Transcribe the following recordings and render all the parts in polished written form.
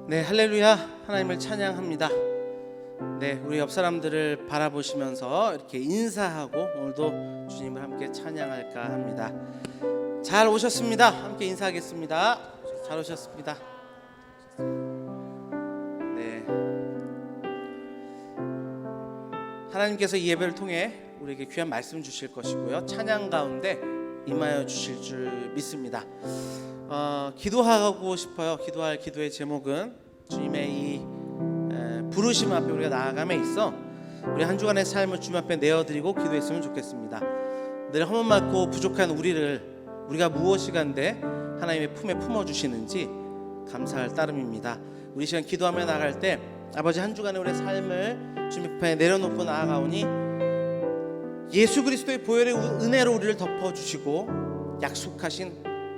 네, 할렐루야. 하나님을 찬양합니다. 네, 우리 옆 사람들을 바라보시면서 이렇게 인사하고 오늘도 주님을 함께 찬양할까 합니다. 잘 오셨습니다. 함께 인사하겠습니다. 잘 오셨습니다. 네, 하나님께서 이 예배를 통해 우리에게 귀한 말씀 주실 것이고요, 찬양 가운데 임하여 주실 줄 믿습니다. 기도하고 싶어요. 기도할 기도의 제목은 주님의 이 부르심 앞에 우리가 나아감에 있어 우리 한 주간의 삶을 주님 앞에 내어드리고 기도했으면 좋겠습니다. 늘 험한맞고 부족한 우리가 무엇이 간데 하나님의 품에 품어주시는지 감사할 따름입니다. 우리 시간 기도하며 나아갈 때 아버지, 한 주간의 우리의 삶을 주님 앞에 내려놓고 나아가오니 예수 그리스도의 보혈의 은혜로 우리를 덮어주시고 약속하신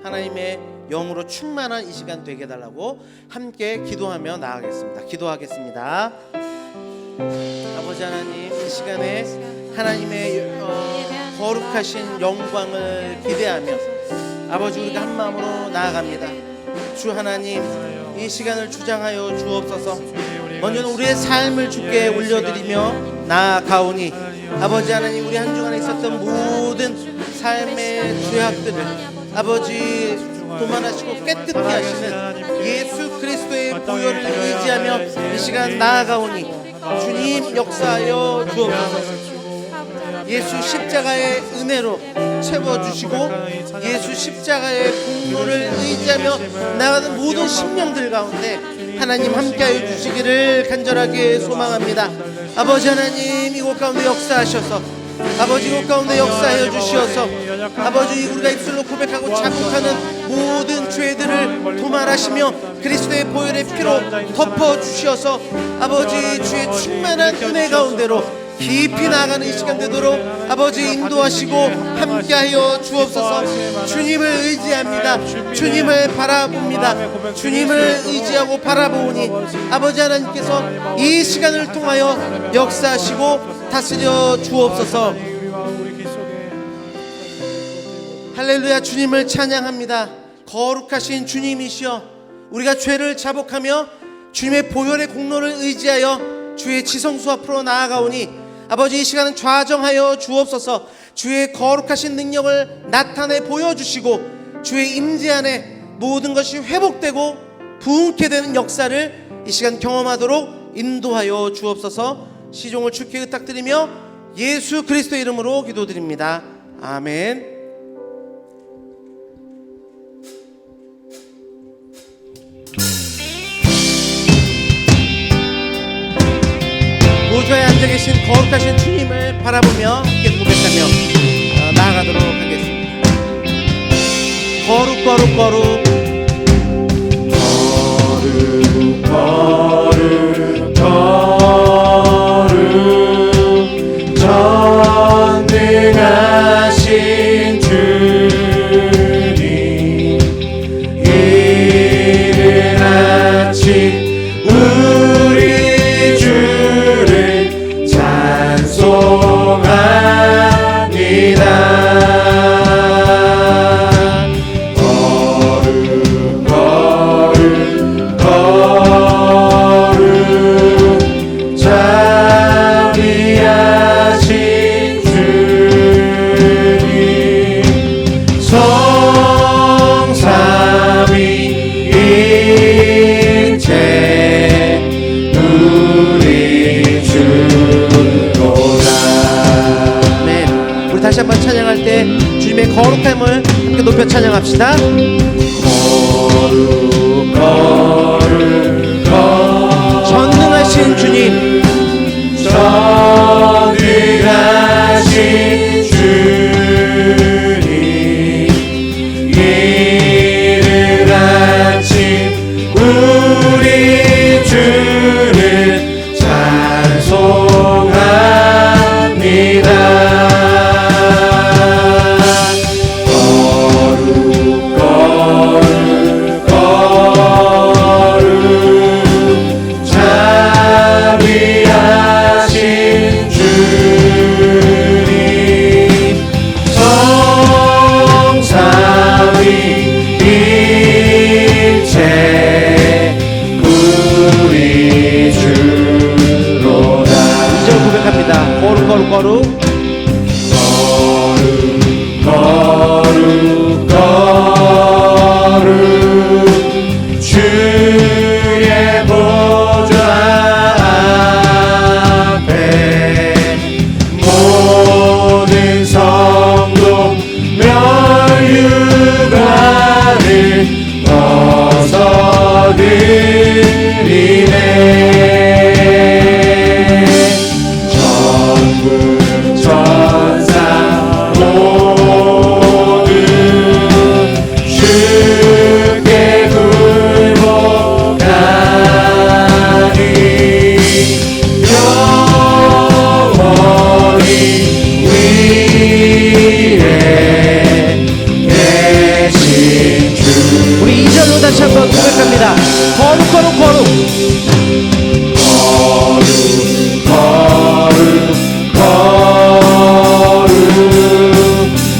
하나님의 영으로 충만한 이 시간 되게 해달라고 함께 기도하며 나아가겠습니다. 기도하겠습니다. 아버지 하나님, 이 시간에 하나님의 거룩하신 영광을 기대하며 아버지, 우리가 한 마음으로 나아갑니다. 주 하나님, 이 시간을 주장하여 주옵소서. 먼저는 우리의 삶을 주께 올려드리며 나아가오니 아버지 하나님, 우리 한 주간에 있었던 모든 삶의 죄악들을 아버지 도만하시고 깨끗게 하시는 예수 그리스도의 보혈을 의지하며 이 시간 나아가오니 주님 역사하여 주옵소서. 예수 십자가의 은혜로 채워주시고 예수 십자가의 공로를 의지하며 나가는 모든 심령들 가운데 하나님 함께하여 주시기를 간절하게 소망합니다. 아버지 하나님, 이곳 가운데 역사하셔서 아버지, 이곳 가운데 역사하여 주시어서 아버지, 우리가 입술로 고백하고 자국하는 모든 죄들을 도말하시며 그리스도의 보혈의 피로 덮어주시어서 아버지, 주의 충만한 은혜 가운데로 깊이 나아가는 이 시간 되도록 아버지 인도하시고 함께하여 주옵소서. 주님을 의지합니다. 주님을 바라봅니다. 주님을 의지하고 바라보니 아버지 하나님께서 이 시간을 통하여 역사하시고 다스려 주옵소서. 할렐루야. 주님을 찬양합니다. 거룩하신 주님이시여, 우리가 죄를 자복하며 주님의 보혈의 공로를 의지하여 주의 지성소 앞으로 나아가오니 아버지, 이 시간은 좌정하여 주옵소서. 주의 거룩하신 능력을 나타내 보여주시고 주의 임재 안에 모든 것이 회복되고 부흥케 되는 역사를 이 시간 경험하도록 인도하여 주옵소서. 시종을 주께 의탁드리며 예수 그리스도의 이름으로 기도드립니다. 아멘. 보좌에 앉아 계신 거룩하신 주님을 바라보며 함께 고백하며 나아가도록 하겠습니다. 거룩 거룩 거룩 거룩 거룩 전능하신 주님, 이른 아침 우리 주를 찬송합니다. 다시 한번 찬양할 때 주님의 거룩함을 함께 높여 찬양합시다. 거룩 거룩 거룩 전능하신 주님, 전능하신 주님, 이른 아침 우리 주를 찬송합니다. 자비하신 주님, 다시 한번 고백합니다. 거룩 거룩 거룩. 거룩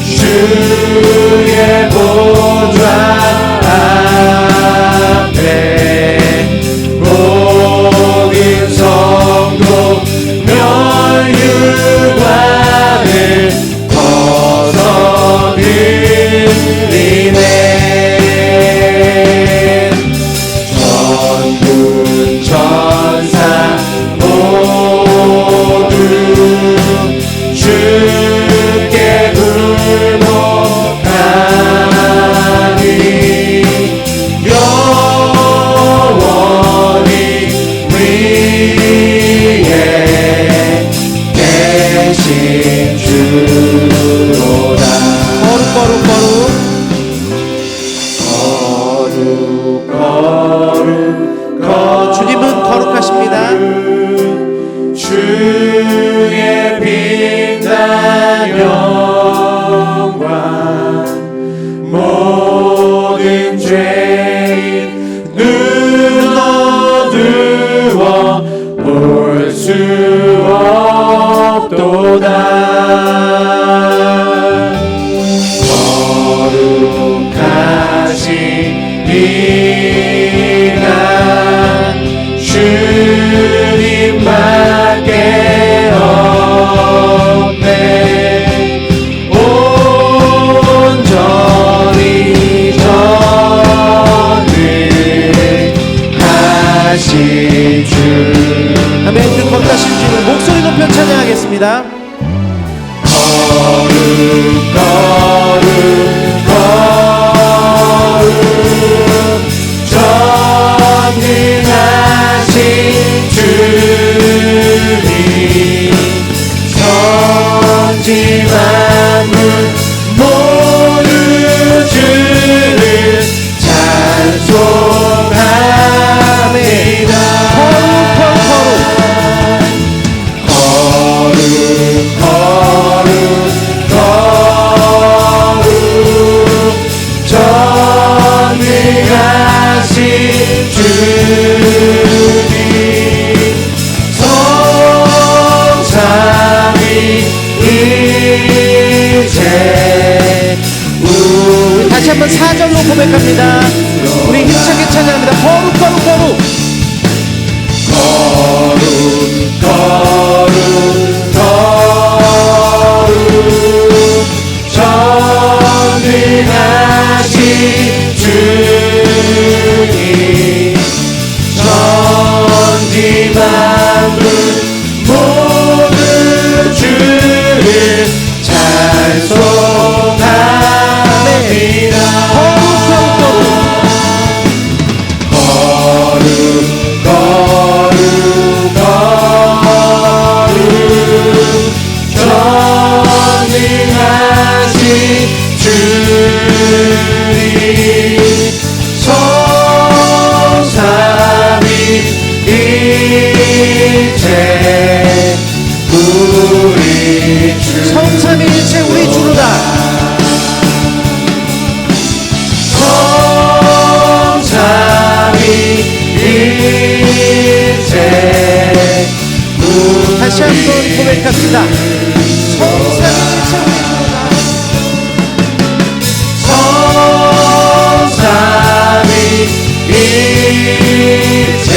주의 보좌 앞에 모든 성도 멸류관을 벗어드리네. 천군 천사 모두 주께 굴복하니 영원히 위에 계신 주로다. 거룩 거룩 거룩. 주님은 거룩하십니다. 주의 빛난 영광 모든 죄인 눈 어두워 볼 수 없도다. 거룩하신 이가 주님밖에 없네. 온전히 전능하신 주. 아멘. 그 거룩하신 주님을 목소리 높여 찬양하겠습니다. 거룩 거룩 거룩 전능하신 주님 천지 만물 모두 주를 찬송합니다. 거룩 거룩 거룩 전능하신 주님 성삼위 일체 다시 한번 4절로 고백합니다. 우리 힘차게 찬양합니다. 거룩 거룩 거룩. 거룩 거룩 거룩 전능하신 주님 천지 만물 모두 주를 찬송합니다. 거룩 거룩 거룩 전능하신 주님 성삼위 일체 우리 주. 성삼위일체 우리 주로다. 성삼위 일체 다시 한번 고백합니다. 성삼위일체 우리 주로다. 성삼위 일체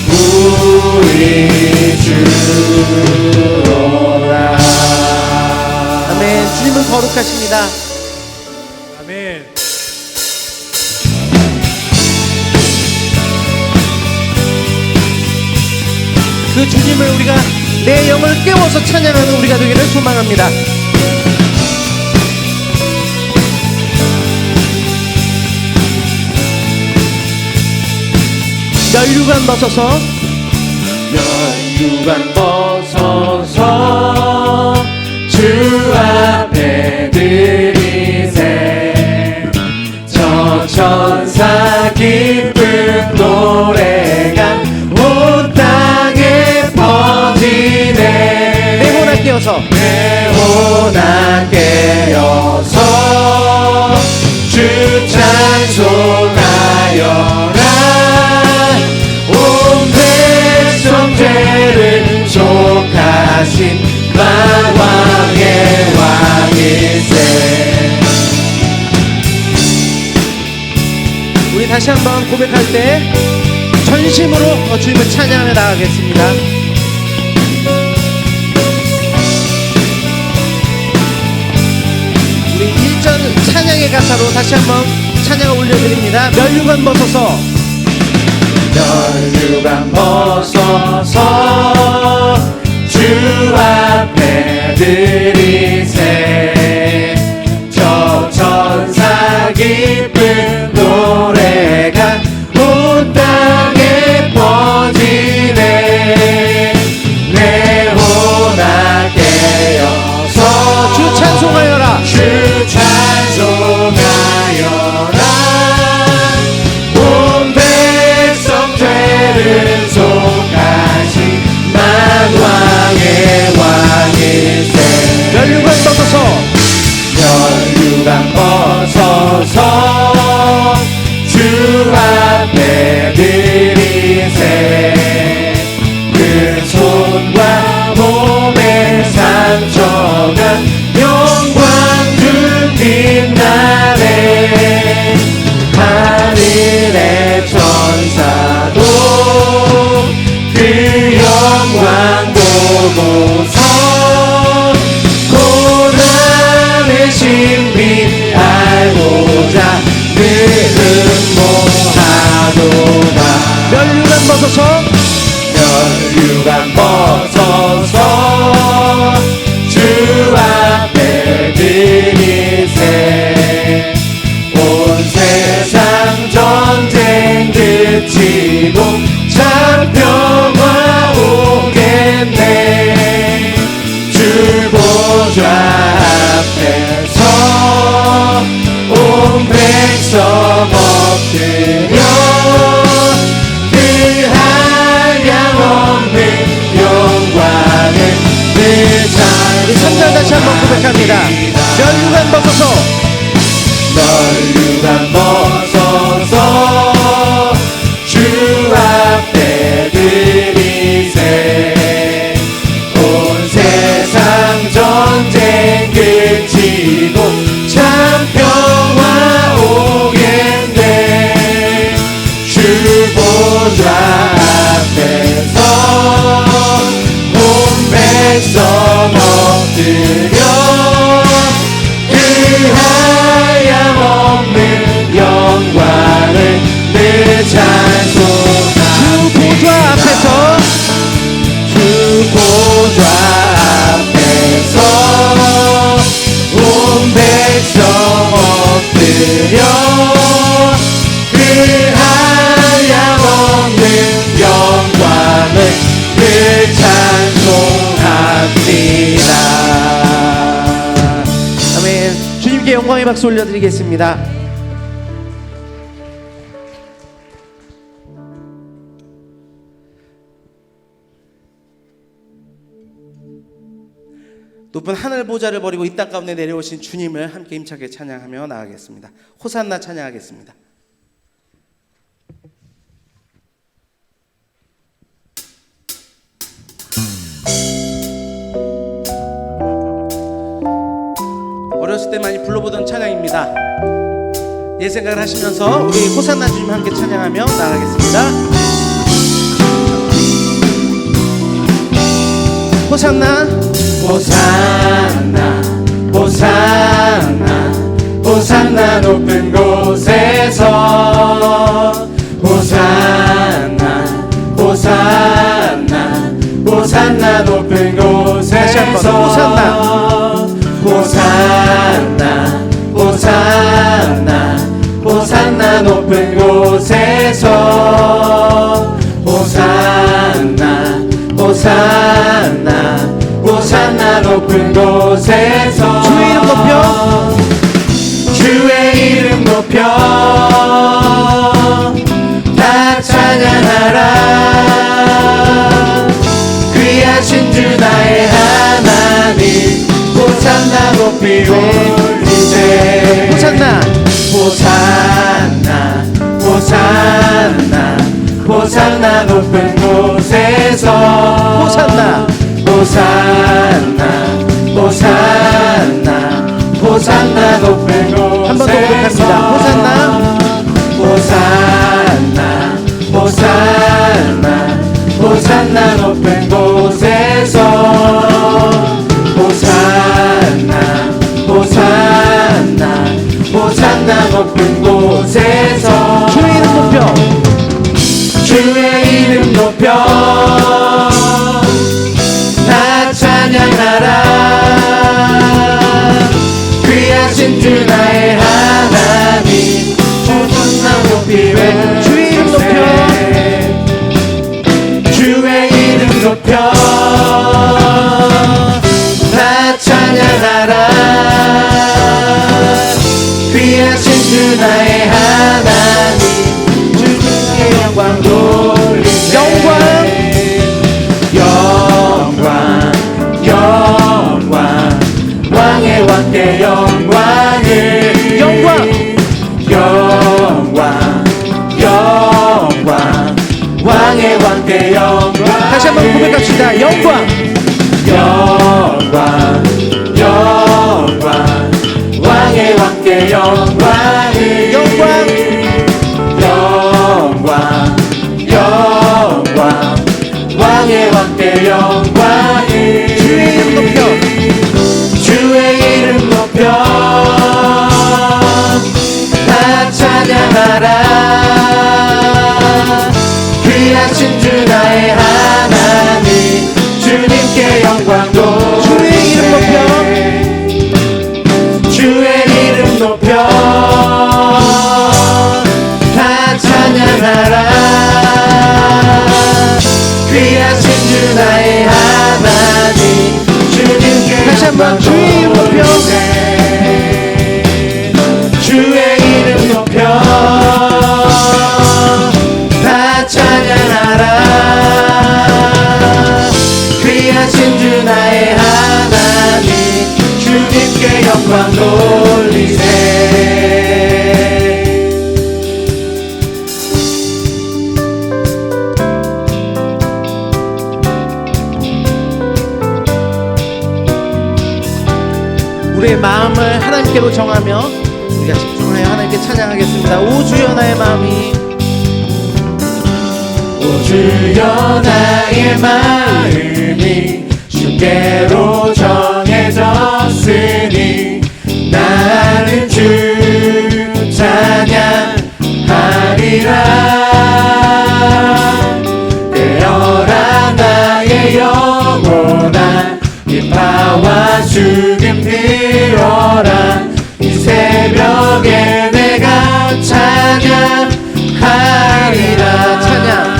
우리 주로다. 아멘. 주님은 거룩하십니다. 아멘. 그 주님을 우리가 내 영을 깨워서 찬양하는 우리가 되기를 소망합니다. 멸류관 벗어서 멸류관 벗어서 주 앞에 드리세. 저 천사 기쁜 노래가 온 땅에 퍼지네. 내 혼아 깨어서 내 혼아 깨어서 주 찬송 우리 다시 한번 고백할 때 전심으로 주님을 찬양하며 나가겠습니다. 우리 1절 찬양의 가사로 다시 한번 찬양을 올려드립니다. 면류관 벗어서 면류관 벗어서 주 앞에 드리세 저 천사 기쁜 노래가 온 땅에 퍼지네 내 혼아 깨어서 주 찬송하여라 주 찬송하여라 온 백성 되는 속하신 만왕의 왕이세 면류관 벗어서 면류관 벗어서 주 앞에 드리세 그 손과 몸의 상처가 영광 중 빛나네 하늘의 천사도 그 영광 보고서 고난의 신비 알고자 늘 음모하도다 면류관 벗어서 면류관 벗어서 주 앞에 드리세 온 세상 전쟁 그치고 참 평화 오겠네 주 보좌 앞에서 온 백성 엎드려 그 한량없는 영광을 늘 우리 3절 다시 한번 고백합니다. 면류관 벗어서 면류관 벗어서 주 앞에 드리세 온 세상 전쟁 그치고 참 평화 오겠네 주 보좌 앞에서 온 백성 엎드려 그 하염없는 영광을 늘 찬송하리 주 보좌 앞에서 주 보좌 앞에서 온 백성 엎드려 그 하염없는 영광을 늘 찬송합니다. 아멘. 주님께 영광의 박수 올려드리겠습니다. 높은 하늘 보좌를 버리고 이 땅 가운데 내려오신 주님을 함께 힘차게 찬양하며 나가겠습니다. 호산나 찬양하겠습니다. 어렸을 때 많이 불러보던 찬양입니다. 옛 생각을 하시면서 우리 호산나 주님 함께 찬양하며 나가겠습니다. 호산나 호산나 호산나 호산나 높은 곳에서 호산나 호산나 호산나 높은 다시 한번 곳에서 호산나 호산나 호산나 높은 곳에서 호산나 호산나 호산나 높은 곳에서 주의 이름 높여 주의 이름 높여 다 찬양하라 귀하신 주 나의 하나님 호산나 높이 올리세 호산나 호산나 호산나 호산나 높은 곳에서 호산나 호산나 호산나 호산나 높은 곳에서 한 번 더 고백합니다. 호산나 호산나 곳에서 주의 이름 높여 주의 이름 높여 다 찬양하라 귀하신 주 나의 하나님 주나 높이 외쳐 주의 이름 높여 주의 이름 높여 다 찬양하라 귀하신 주 나의 하나님 주님께 영광 돌리세 영광 왕의 왕께 영광을 영광 왕의 왕께 영광 다시 한번 고백합시다. 영광 왕의 왕께 영광을 왕의 왕께 영광을 주의 이름 높여 주의 이름 높여 다 찬양하라 귀하신 주 나의 하나님 주님께 영광 주의 이름 높여 주의 이름 높여 다 찬양하라 귀하신 주 나의 하나님 주님께 다시 한번 주의 이름 높여 주의 이름 높여 다 찬양하라 귀하신 주 나의 하나님 주님께 영광 돌리세 우리의 마음을 하나님께로 정하며 우리가 집중하여 하나님께 찬양하겠습니다. 오 주여 나의 마음이 오 주여 나의 마음이 주께로 정해졌으니 나는 주 찬양하리라 깨어라 나의 영혼아 기파와 죽음 들어라 이 새벽에 내가 찬양하리라 찬양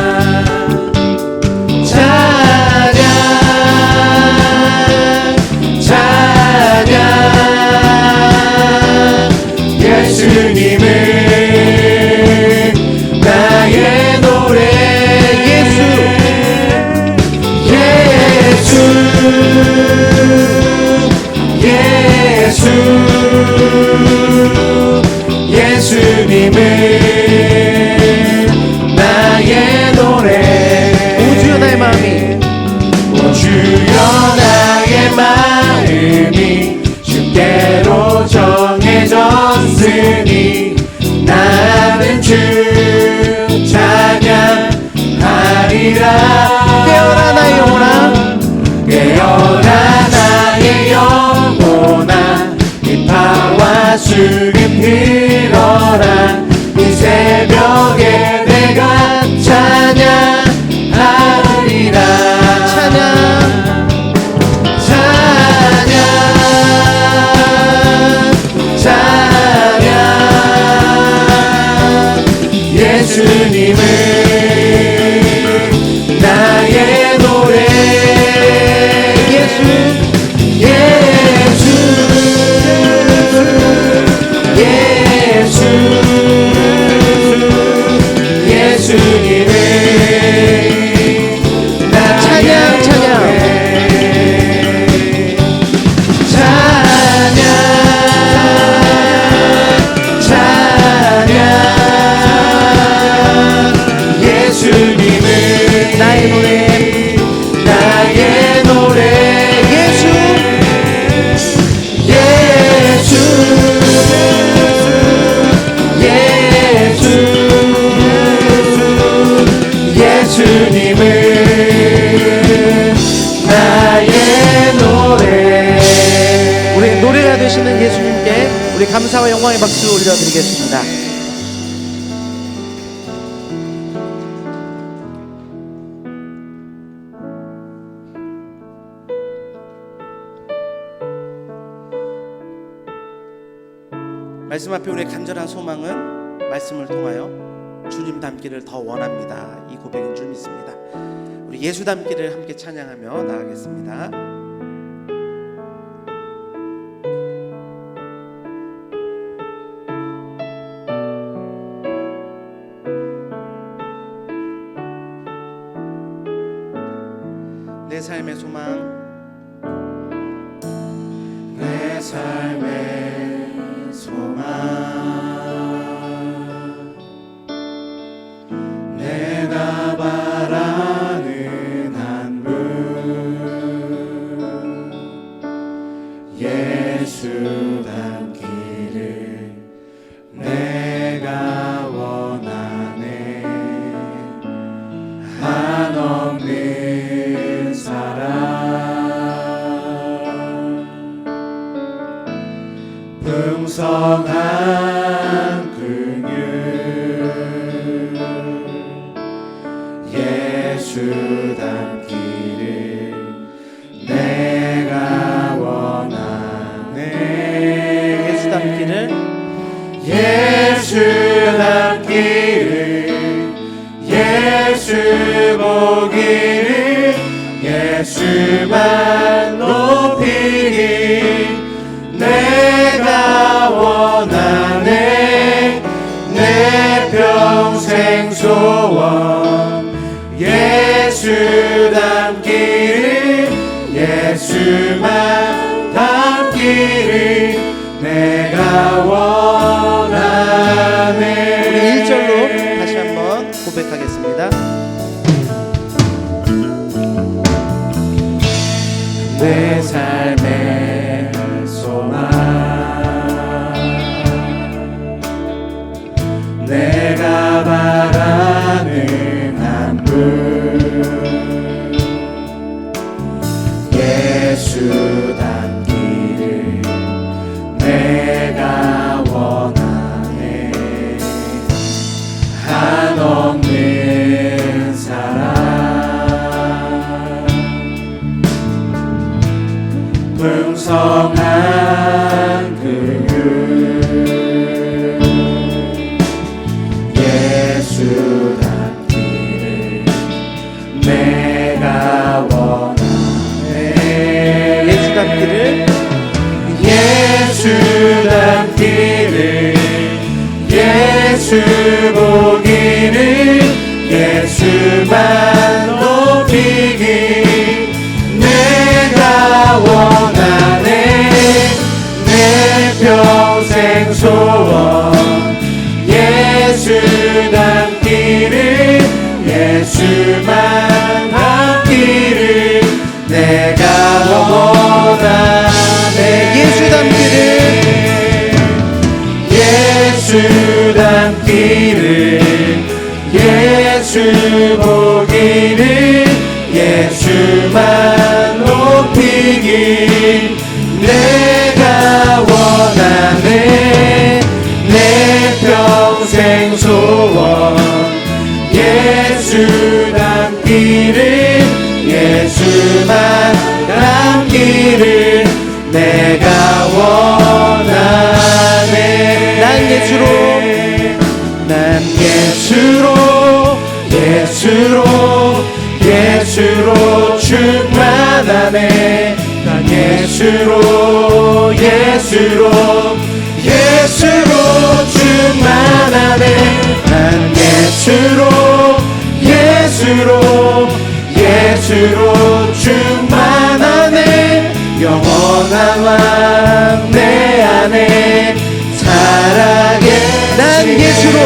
예수님은 나의 노래 예수님은 나의 노래 오 주여 나의 마음이 오 주여 나의 마음이 주께로 정해졌으니 나는 주 찬양하리라 깨어라 나의 영혼아 깨어라 나의 영혼아 기파와 죽음 들어라 이 새벽에 내가 찬양하리라 찬양 예수님은 나의 노래 예수님은 나의 찬양 찬양 예수님은 나의 노래 예수님은 나의 노래 우리 노래가 되시는 예수님께 우리 감사와 영광의 박수 올려드리겠습니다. 말씀 앞에 우리의 간절한 소망은 말씀을 통하여 주님 닮기를 더 원합니다. 이 고백인 줄 믿습니다. 우리 예수 닮기를 함께 찬양하며 나아가겠습니다. 내 삶의 소망, 내 삶의 소망, 내가 바라는 한 분, 예수 닮기를 내가 원하네. 한없는 사랑, 풍성한 긍휼, 예수 닮기를 내가 원하네. 예수 닮기를, 예수 닮기를, 예수 보기를, 예수만 높이길 내가 원하네. 내 평생 소원, 예수 닮기를, 예수만 닮기를 내가 원하네. 우리 1절로 다시 한번 고백하겠습니다. 내 삶의 소망, 내가 바라는 한 분, 예수 닮기를 내가 원하네. 한없는 사랑, 풍성한 긍휼, 예수 닮기를 내가 원하네. 예수 닮기를, 예수 닮기를, 예수 보기를, 예수만 높이길 내가 원하네. 내 평생 소원, 예수 닮기를, 예수만 닮기를 내가 원하네. 예수 닮기를, 예수 닮기를, 예수 보기를, 예수만 높이길 내가 원하네. 내 평생 소원, 예수 닮기를, 예수만 닮기를 내가 원하네. 난 예수로, 난 예수로, 예수로, 예수로 충만하네. 난 예수로, 예수로, 예수로 충만하네. 난 예수로, 예수로, 예수로 충만하네. 영원한 왕 내 안에 살아계시네. 난 예수로,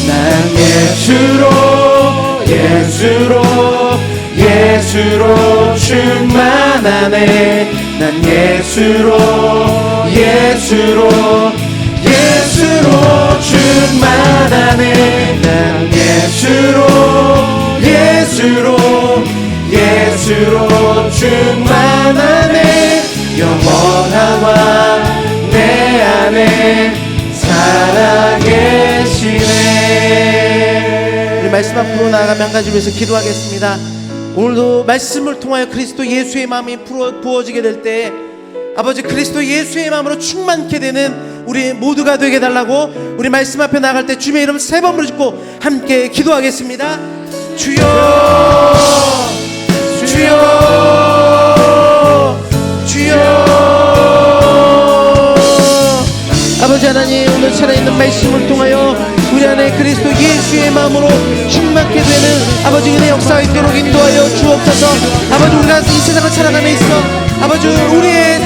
난 예수로, 예수로, 예수로 충만하네. 난 예수로, 예수로, 예수로 충만하네. 난 예수로, 예수로, 예수로 충만하네. 영원한 왕 내 안에 살아계시네. 우리 말씀 앞으로 나아가며 한 가지 위해서 기도하겠습니다. 오늘도 말씀을 통하여 그리스도 예수의 마음이 부어지게 될 때 아버지 그리스도 예수의 마음으로 충만케 되는 우리 모두가 되게 해달라고 우리 말씀 앞에 나갈 때 주님의 이름 3번 부르짖고 함께 기도하겠습니다. 주여 주여 주여. 아버지 하나님, 오늘 살아있는 말씀을 통하여 우리 안에 그리스도 예수의 마음으로 충만케 되는 아버지 은혜 역사가 있도록 인도하여 주옵소서. 아버지 우리가 이 세상을 살아가며 있어 아버지 우리의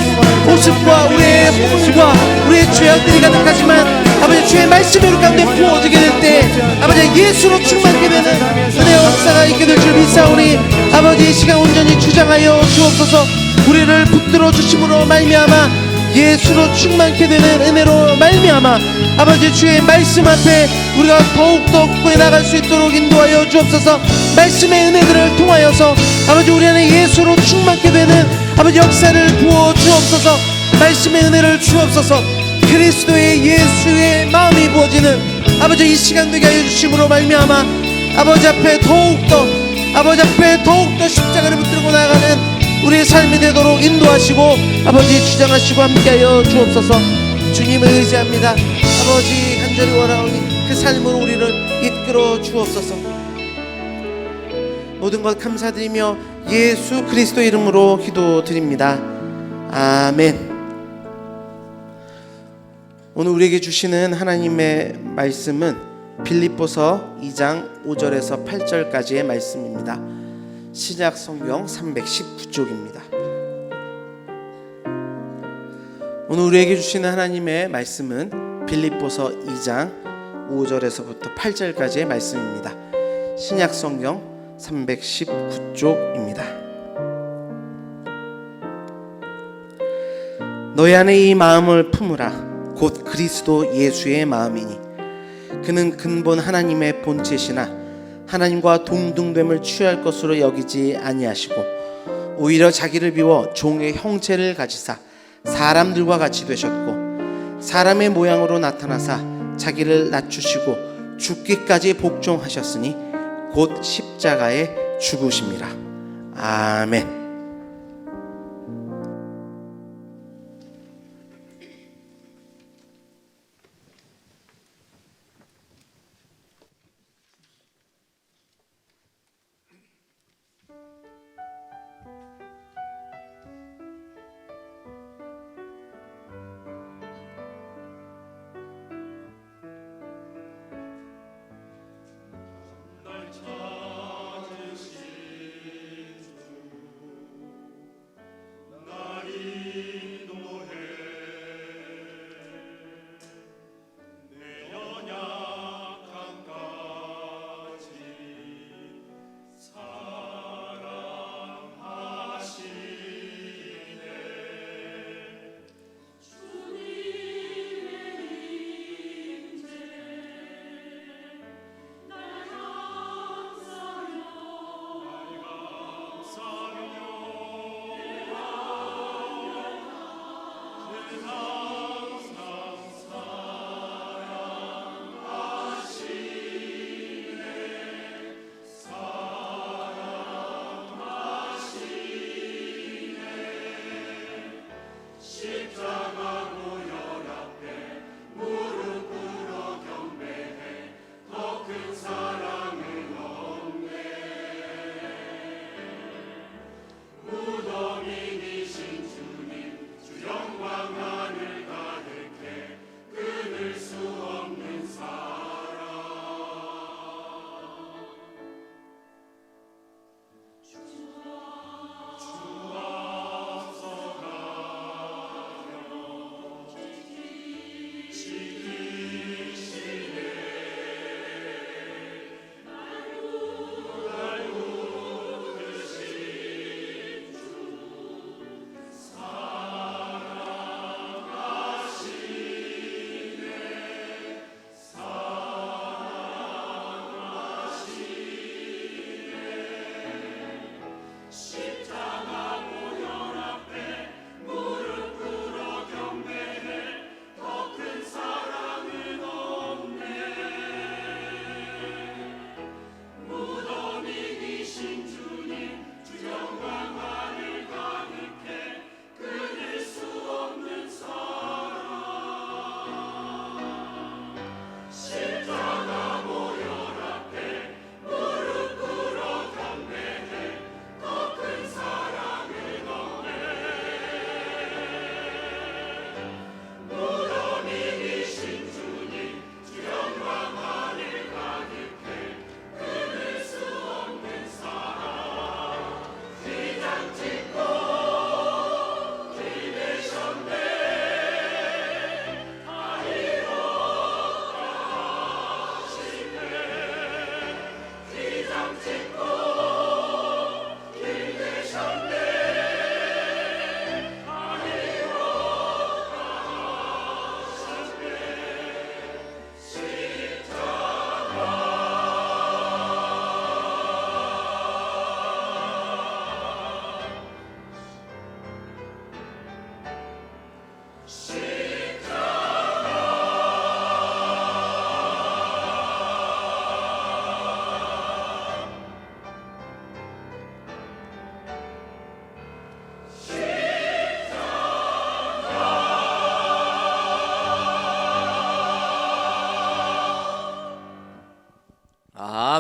모습과 우리의 몸과 우리의 죄악들이 가득하지만 아버지 주의 말씀이 우리 가운데 부어지게 될 때 아버지 예수로 충만케 되는 은혜 역사가 있게 될 줄 믿사오니 아버지 이 시간 온전히 주장하여 주옵소서. 우리를 붙들어 주심으로 말미암아 예수로 충만케 되는 은혜로 말미암아 아버지 주의 말씀 앞에 우리가 더욱더 굳건히 나갈 수 있도록 인도하여 주옵소서. 말씀의 은혜들을 통하여서 아버지 우리 안에 예수로 충만케 되는 아버지 역사를 부어 주옵소서. 말씀의 은혜를 주옵소서. 그리스도의 예수의 마음이 부어지는 아버지 이 시간 되게 하여 주심으로 말미암아 아버지 앞에 더욱더 십자가를 붙들고 나아가는 우리의 삶이 되도록 인도하시고 아버지 주장하시고 함께하여 주옵소서. 주님을 의지합니다. 아버지 간절히 원하오니 그 삶으로 우리를 이끌어 주옵소서. 모든 것 감사드리며 예수 그리스도 이름으로 기도드립니다. 아멘. 오늘 우리에게 주시는 하나님의 말씀은 빌립보서 2장 5절에서 8절까지의 말씀입니다. 신약 성경 319쪽입니다. 오늘 우리에게 주시는 하나님의 말씀은 빌립보서 2장 5절에서부터 8절까지의 말씀입니다. 신약 성경 319쪽입니다. 너희 안에 이 마음을 품으라. 곧 그리스도 예수의 마음이니 그는 근본 하나님의 본체시나 하나님과 동등됨을 취할 것으로 여기지 아니하시고 오히려 자기를 비워 종의 형체를 가지사 사람들과 같이 되셨고 사람의 모양으로 나타나사 자기를 낮추시고 죽기까지 복종하셨으니 곧 십자가에 죽으심이라. 아멘.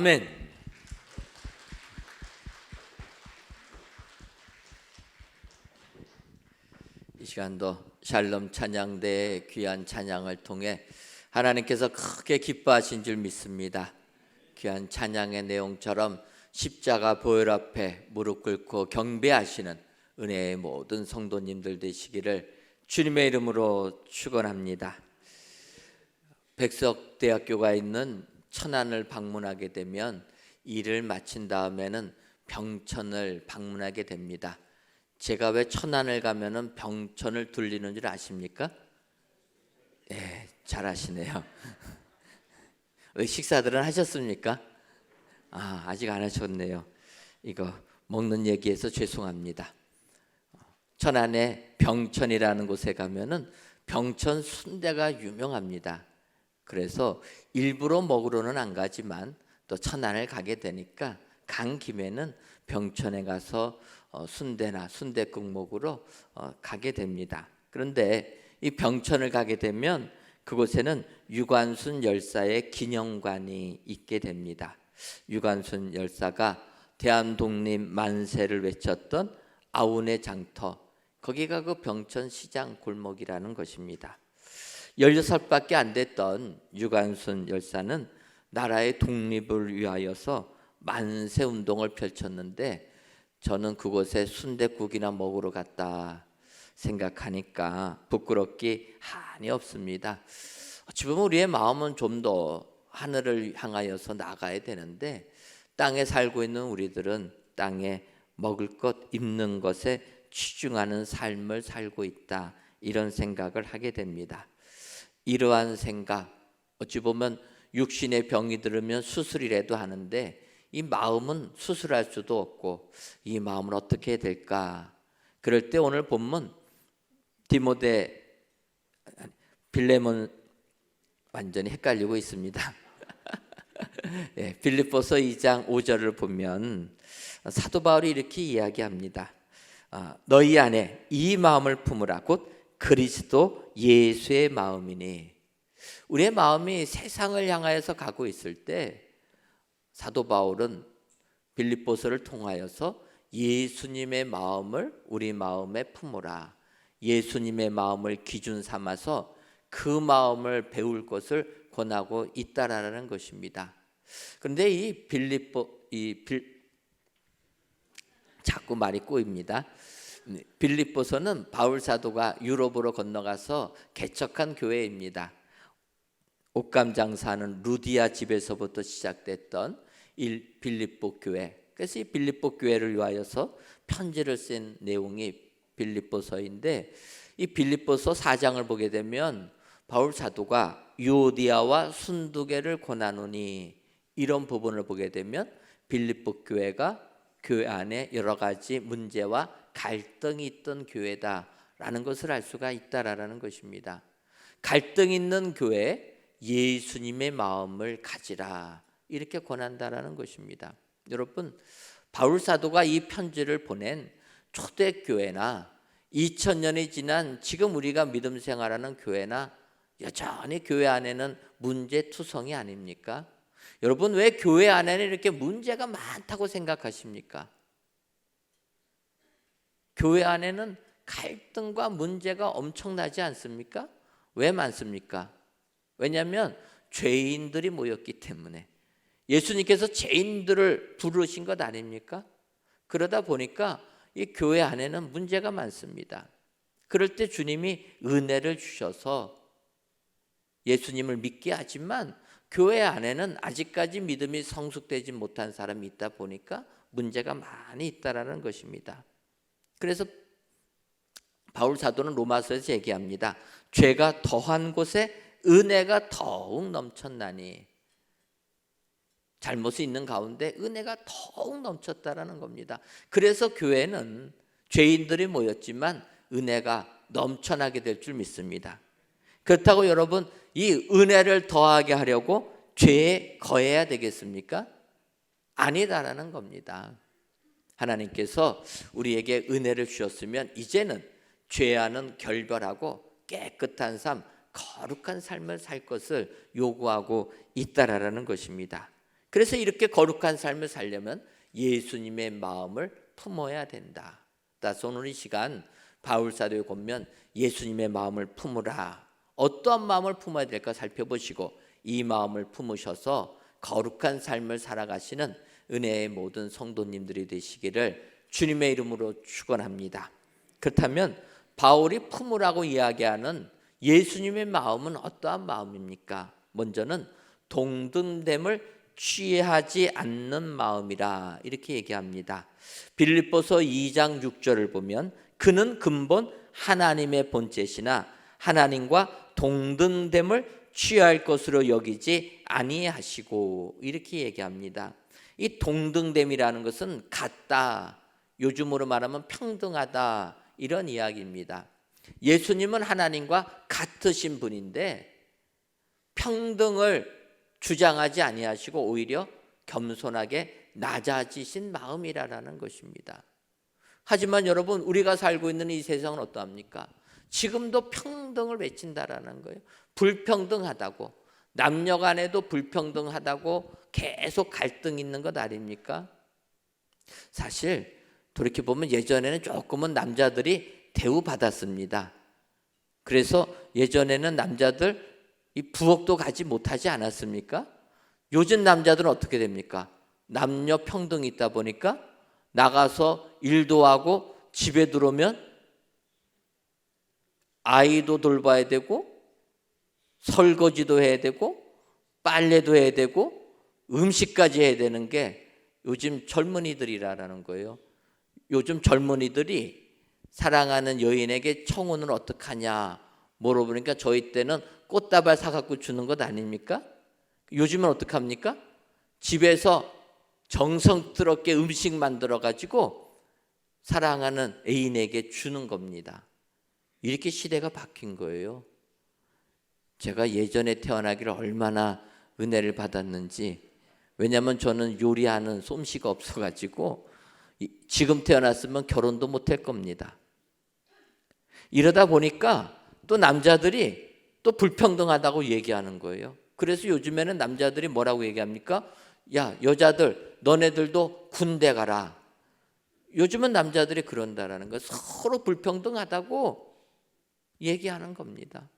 아멘. 이 시간도 샬롬 찬양대의 귀한 찬양을 통해 하나님께서 크게 기뻐하신 줄 믿습니다. 귀한 찬양의 내용처럼 십자가 보혈 앞에 무릎 꿇고 경배하시는 은혜의 모든 성도님들 되시기를 주님의 이름으로 축원합니다. 백석대학교가 있는 천안을 방문하게 되면 일을 마친 다음에는 병천을 방문하게 됩니다. 제가 왜 천안을 가면은 병천을 들리는 줄 아십니까? 예, 잘 아시네요. 식사들은 하셨습니까? 아직 안 하셨네요. 이거 먹는 얘기해서 죄송합니다. 천안에 병천이라는 곳에 가면은 병천 순대가 유명합니다. 그래서 일부러 먹으러는 안 가지만 또 천안을 가게 되니까 간 김에는 병천에 가서 순대나 순댓국 먹으러 가게 됩니다. 그런데 이 병천을 가게 되면 그곳에는 유관순 열사의 기념관이 있게 됩니다. 유관순 열사가 대한독립 만세를 외쳤던 아운의 장터, 거기가 그 병천시장 골목이라는 것입니다. 16밖에 안 됐던 유관순 열사는 나라의 독립을 위하여서 만세 운동을 펼쳤는데 저는 그곳에 순댓국이나 먹으러 갔다 생각하니까 부끄럽기 한이 없습니다. 어찌 보면 우리의 마음은 좀 더 하늘을 향하여서 나가야 되는데 땅에 살고 있는 우리들은 땅에 먹을 것, 입는 것에 치중하는 삶을 살고 있다, 이런 생각을 하게 됩니다. 이러한 생각, 어찌 보면 육신의 병이 들으면 수술이라도 하는데 이 마음은 수술할 수도 없고 이 마음을 어떻게 해야 될까? 그럴 때 오늘 본문 빌레몬 완전히 헷갈리고 있습니다. 예, 빌립보서 2장 5절을 보면 사도 바울이 이렇게 이야기합니다. 너희 안에 이 마음을 품으라, 곧 그리스도 예수의 마음이니. 우리의 마음이 세상을 향하여서 가고 있을 때 사도 바울은 빌립보서를 통하여서 예수님의 마음을 우리 마음에 품으라, 예수님의 마음을 기준 삼아서 그 마음을 배울 것을 권하고 있다라는 것입니다. 그런데 자꾸 말이 꼬입니다. 빌립보서는 바울 사도가 유럽으로 건너가서 개척한 교회입니다. 옷감 장사하는 루디아 집에서부터 시작됐던 빌립보 교회. 그래서 이 빌립보 교회를 위하여서 편지를 쓴 내용이 빌립보서인데, 이 빌립보서 4장을 보게 되면 바울 사도가 유오디아와 순두개를 권하노니, 이런 부분을 보게 되면 빌립보 교회가 교회 안에 여러 가지 문제와 갈등이 있던 교회다라는 것을 알 수가 있다라는 것입니다. 갈등 있는 교회에 예수님의 마음을 가지라, 이렇게 권한다라는 것입니다. 여러분, 바울 사도가 이 편지를 보낸 초대교회나 2000년이 지난 지금 우리가 믿음 생활하는 교회나 여전히 교회 안에는 문제투성이 아닙니까? 여러분, 왜 교회 안에는 이렇게 문제가 많다고 생각하십니까? 교회 안에는 갈등과 문제가 엄청나지 않습니까? 왜 많습니까? 왜냐하면 죄인들이 모였기 때문에. 예수님께서 죄인들을 부르신 것 아닙니까? 그러다 보니까 이 교회 안에는 문제가 많습니다. 그럴 때 주님이 은혜를 주셔서 예수님을 믿게 하지만 교회 안에는 아직까지 믿음이 성숙되지 못한 사람이 있다 보니까 문제가 많이 있다라는 것입니다. 그래서 바울 사도는 로마서에서 얘기합니다. 죄가 더한 곳에 은혜가 더욱 넘쳤나니. 잘못이 있는 가운데 은혜가 더욱 넘쳤다라는 겁니다. 그래서 교회는 죄인들이 모였지만 은혜가 넘쳐나게 될 줄 믿습니다. 그렇다고 여러분, 이 은혜를 더하게 하려고 죄에 거해야 되겠습니까? 아니다라는 겁니다. 하나님께서 우리에게 은혜를 주셨으면 이제는 죄와는 결별하고 깨끗한 삶, 거룩한 삶을 살 것을 요구하고 있다라는 것입니다. 그래서 이렇게 거룩한 삶을 살려면 예수님의 마음을 품어야 된다. 따라서 오늘 이 시간 바울사도에 보면 예수님의 마음을 품으라. 어떠한 마음을 품어야 될까 살펴보시고 이 마음을 품으셔서 거룩한 삶을 살아가시는 은혜의 모든 성도님들이 되시기를 주님의 이름으로 축원합니다. 그렇다면 바울이 품으라고 이야기하는 예수님의 마음은 어떠한 마음입니까? 먼저는 동등됨을 취하지 않는 마음이라 이렇게 얘기합니다. 빌립보서 2장 6절을 보면 그는 근본 하나님의 본체시나 하나님과 동등됨을 취할 것으로 여기지 아니하시고 이렇게 얘기합니다. 이 동등됨이라는 것은 같다, 요즘으로 말하면 평등하다 이런 이야기입니다. 예수님은 하나님과 같으신 분인데 평등을 주장하지 아니하시고 오히려 겸손하게 낮아지신 마음이라는 것입니다. 하지만 여러분, 우리가 살고 있는 이 세상은 어떠합니까? 지금도 평등을 외친다라는 거예요. 불평등하다고, 남녀 간에도 불평등하다고 계속 갈등 있는 것 아닙니까? 사실 돌이켜보면 예전에는 조금은 남자들이 대우받았습니다. 그래서 예전에는 남자들 이 부엌도 가지 못하지 않았습니까? 요즘 남자들은 어떻게 됩니까? 남녀 평등이 있다 보니까 나가서 일도 하고 집에 들어오면 아이도 돌봐야 되고 설거지도 해야 되고 빨래도 해야 되고 음식까지 해야 되는 게 요즘 젊은이들이라는 거예요. 요즘 젊은이들이 사랑하는 여인에게 청혼을 어떻게 하냐 물어보니까 저희 때는 꽃다발 사갖고 주는 것 아닙니까? 요즘은 어떻게 합니까? 집에서 정성스럽게 음식 만들어가지고 사랑하는 애인에게 주는 겁니다. 이렇게 시대가 바뀐 거예요. 제가 예전에 태어나기를 얼마나 은혜를 받았는지, 왜냐하면 저는 요리하는 솜씨가 없어가지고 지금 태어났으면 결혼도 못할 겁니다. 이러다 보니까 또 남자들이 또 불평등하다고 얘기하는 거예요. 그래서 요즘에는 남자들이 뭐라고 얘기합니까? 야, 여자들 너네들도 군대 가라. 요즘은 남자들이 그런다라는 거예요. 서로 불평등하다고 얘기하는 겁니다.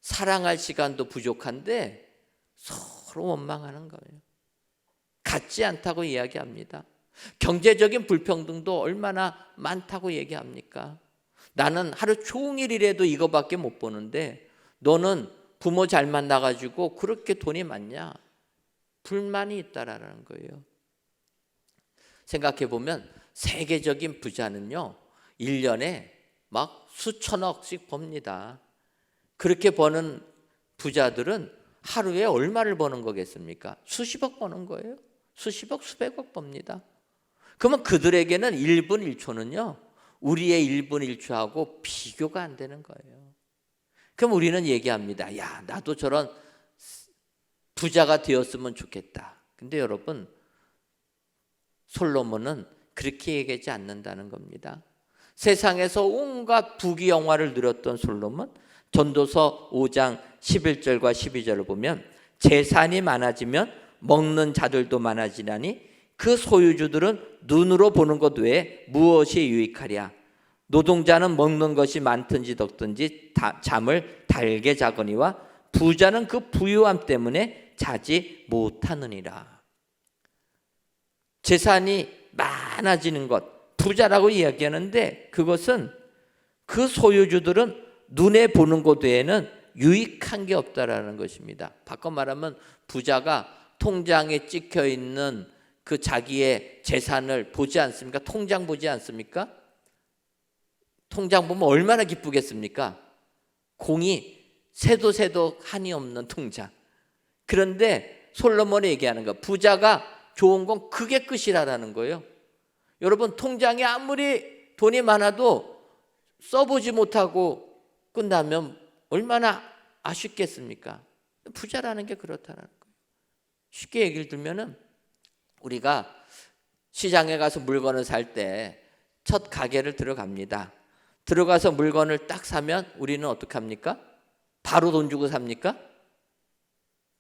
사랑할 시간도 부족한데 서로 원망하는 거예요. 같지 않다고 이야기합니다. 경제적인 불평등도 얼마나 많다고 얘기합니까? 나는 하루 종일 일해도 이거밖에 못 버는데 너는 부모 잘 만나가지고 그렇게 돈이 많냐? 불만이 있다라는 거예요. 생각해보면 세계적인 부자는요 1년에 막 수천억씩 법니다. 그렇게 버는 부자들은 하루에 얼마를 버는 거겠습니까? 수십억 버는 거예요. 수십억, 수백억 법니다. 그러면 그들에게는 1분 1초는요 우리의 1분 1초하고 비교가 안 되는 거예요. 그럼 우리는 얘기합니다. 야, 나도 저런 부자가 되었으면 좋겠다. 근데 여러분, 솔로몬은 그렇게 얘기하지 않는다는 겁니다. 세상에서 온갖 부귀영화를 누렸던 솔로몬, 전도서 5장 11절과 12절을 보면 재산이 많아지면 먹는 자들도 많아지나니 그 소유주들은 눈으로 보는 것 외에 무엇이 유익하랴. 노동자는 먹는 것이 많든지 적든지 잠을 달게 자거니와 부자는 그 부유함 때문에 자지 못하느니라. 재산이 많아지는 것, 부자라고 이야기하는데 그것은 그 소유주들은 눈에 보는 것 외에는 유익한 게 없다라는 것입니다. 바꿔 말하면 부자가 통장에 찍혀 있는 그 자기의 재산을 보지 않습니까? 통장 보지 않습니까? 통장 보면 얼마나 기쁘겠습니까? 공이 새도 한이 없는 통장. 그런데 솔로몬이 얘기하는 거, 부자가 좋은 건 그게 끝이라는 거예요. 여러분, 통장에 아무리 돈이 많아도 써보지 못하고 끝나면 얼마나 아쉽겠습니까? 부자라는 게 그렇다는 거예요. 쉽게 얘기를 들면은 우리가 시장에 가서 물건을 살 때 첫 가게를 들어갑니다. 들어가서 물건을 딱 사면 우리는 어떻게 합니까? 바로 돈 주고 삽니까?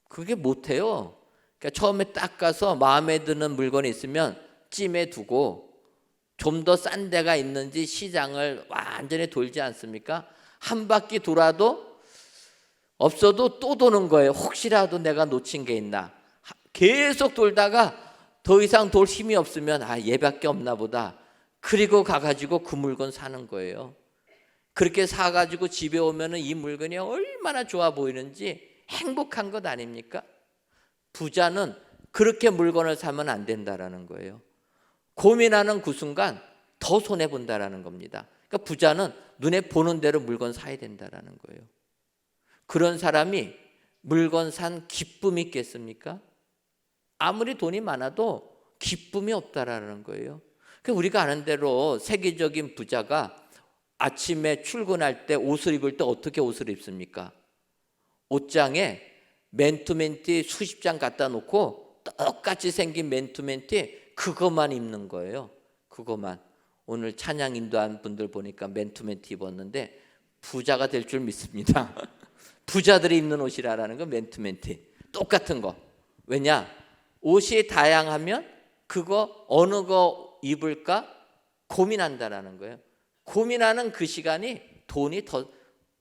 그게 못해요. 그러니까 처음에 딱 가서 마음에 드는 물건이 있으면 찜해 두고 좀 더 싼 데가 있는지 시장을 완전히 돌지 않습니까? 한 바퀴 돌아도 없어도 또 도는 거예요. 혹시라도 내가 놓친 게 있나. 계속 돌다가 더 이상 돌 힘이 없으면 얘밖에 없나 보다. 그리고 가가지고 그 물건 사는 거예요. 그렇게 사가지고 집에 오면은 이 물건이 얼마나 좋아 보이는지 행복한 것 아닙니까? 부자는 그렇게 물건을 사면 안 된다라는 거예요. 고민하는 그 순간 더 손해본다라는 겁니다. 그러니까 부자는 눈에 보는 대로 물건 사야 된다라는 거예요. 그런 사람이 물건 산 기쁨이 있겠습니까? 아무리 돈이 많아도 기쁨이 없다라는 거예요. 그러니까 우리가 아는 대로 세계적인 부자가 아침에 출근할 때 옷을 입을 때 어떻게 옷을 입습니까? 옷장에 맨투맨티 수십 장 갖다 놓고 똑같이 생긴 맨투맨티 그것만 입는 거예요. 그것만. 오늘 찬양 인도한 분들 보니까 맨투맨티 입었는데 부자가 될 줄 믿습니다. 부자들이 입는 옷이라는 거 맨투맨티. 똑같은 거. 왜냐? 옷이 다양하면 그거 어느 거 입을까 고민한다라는 거예요. 고민하는 그 시간이 돈이 더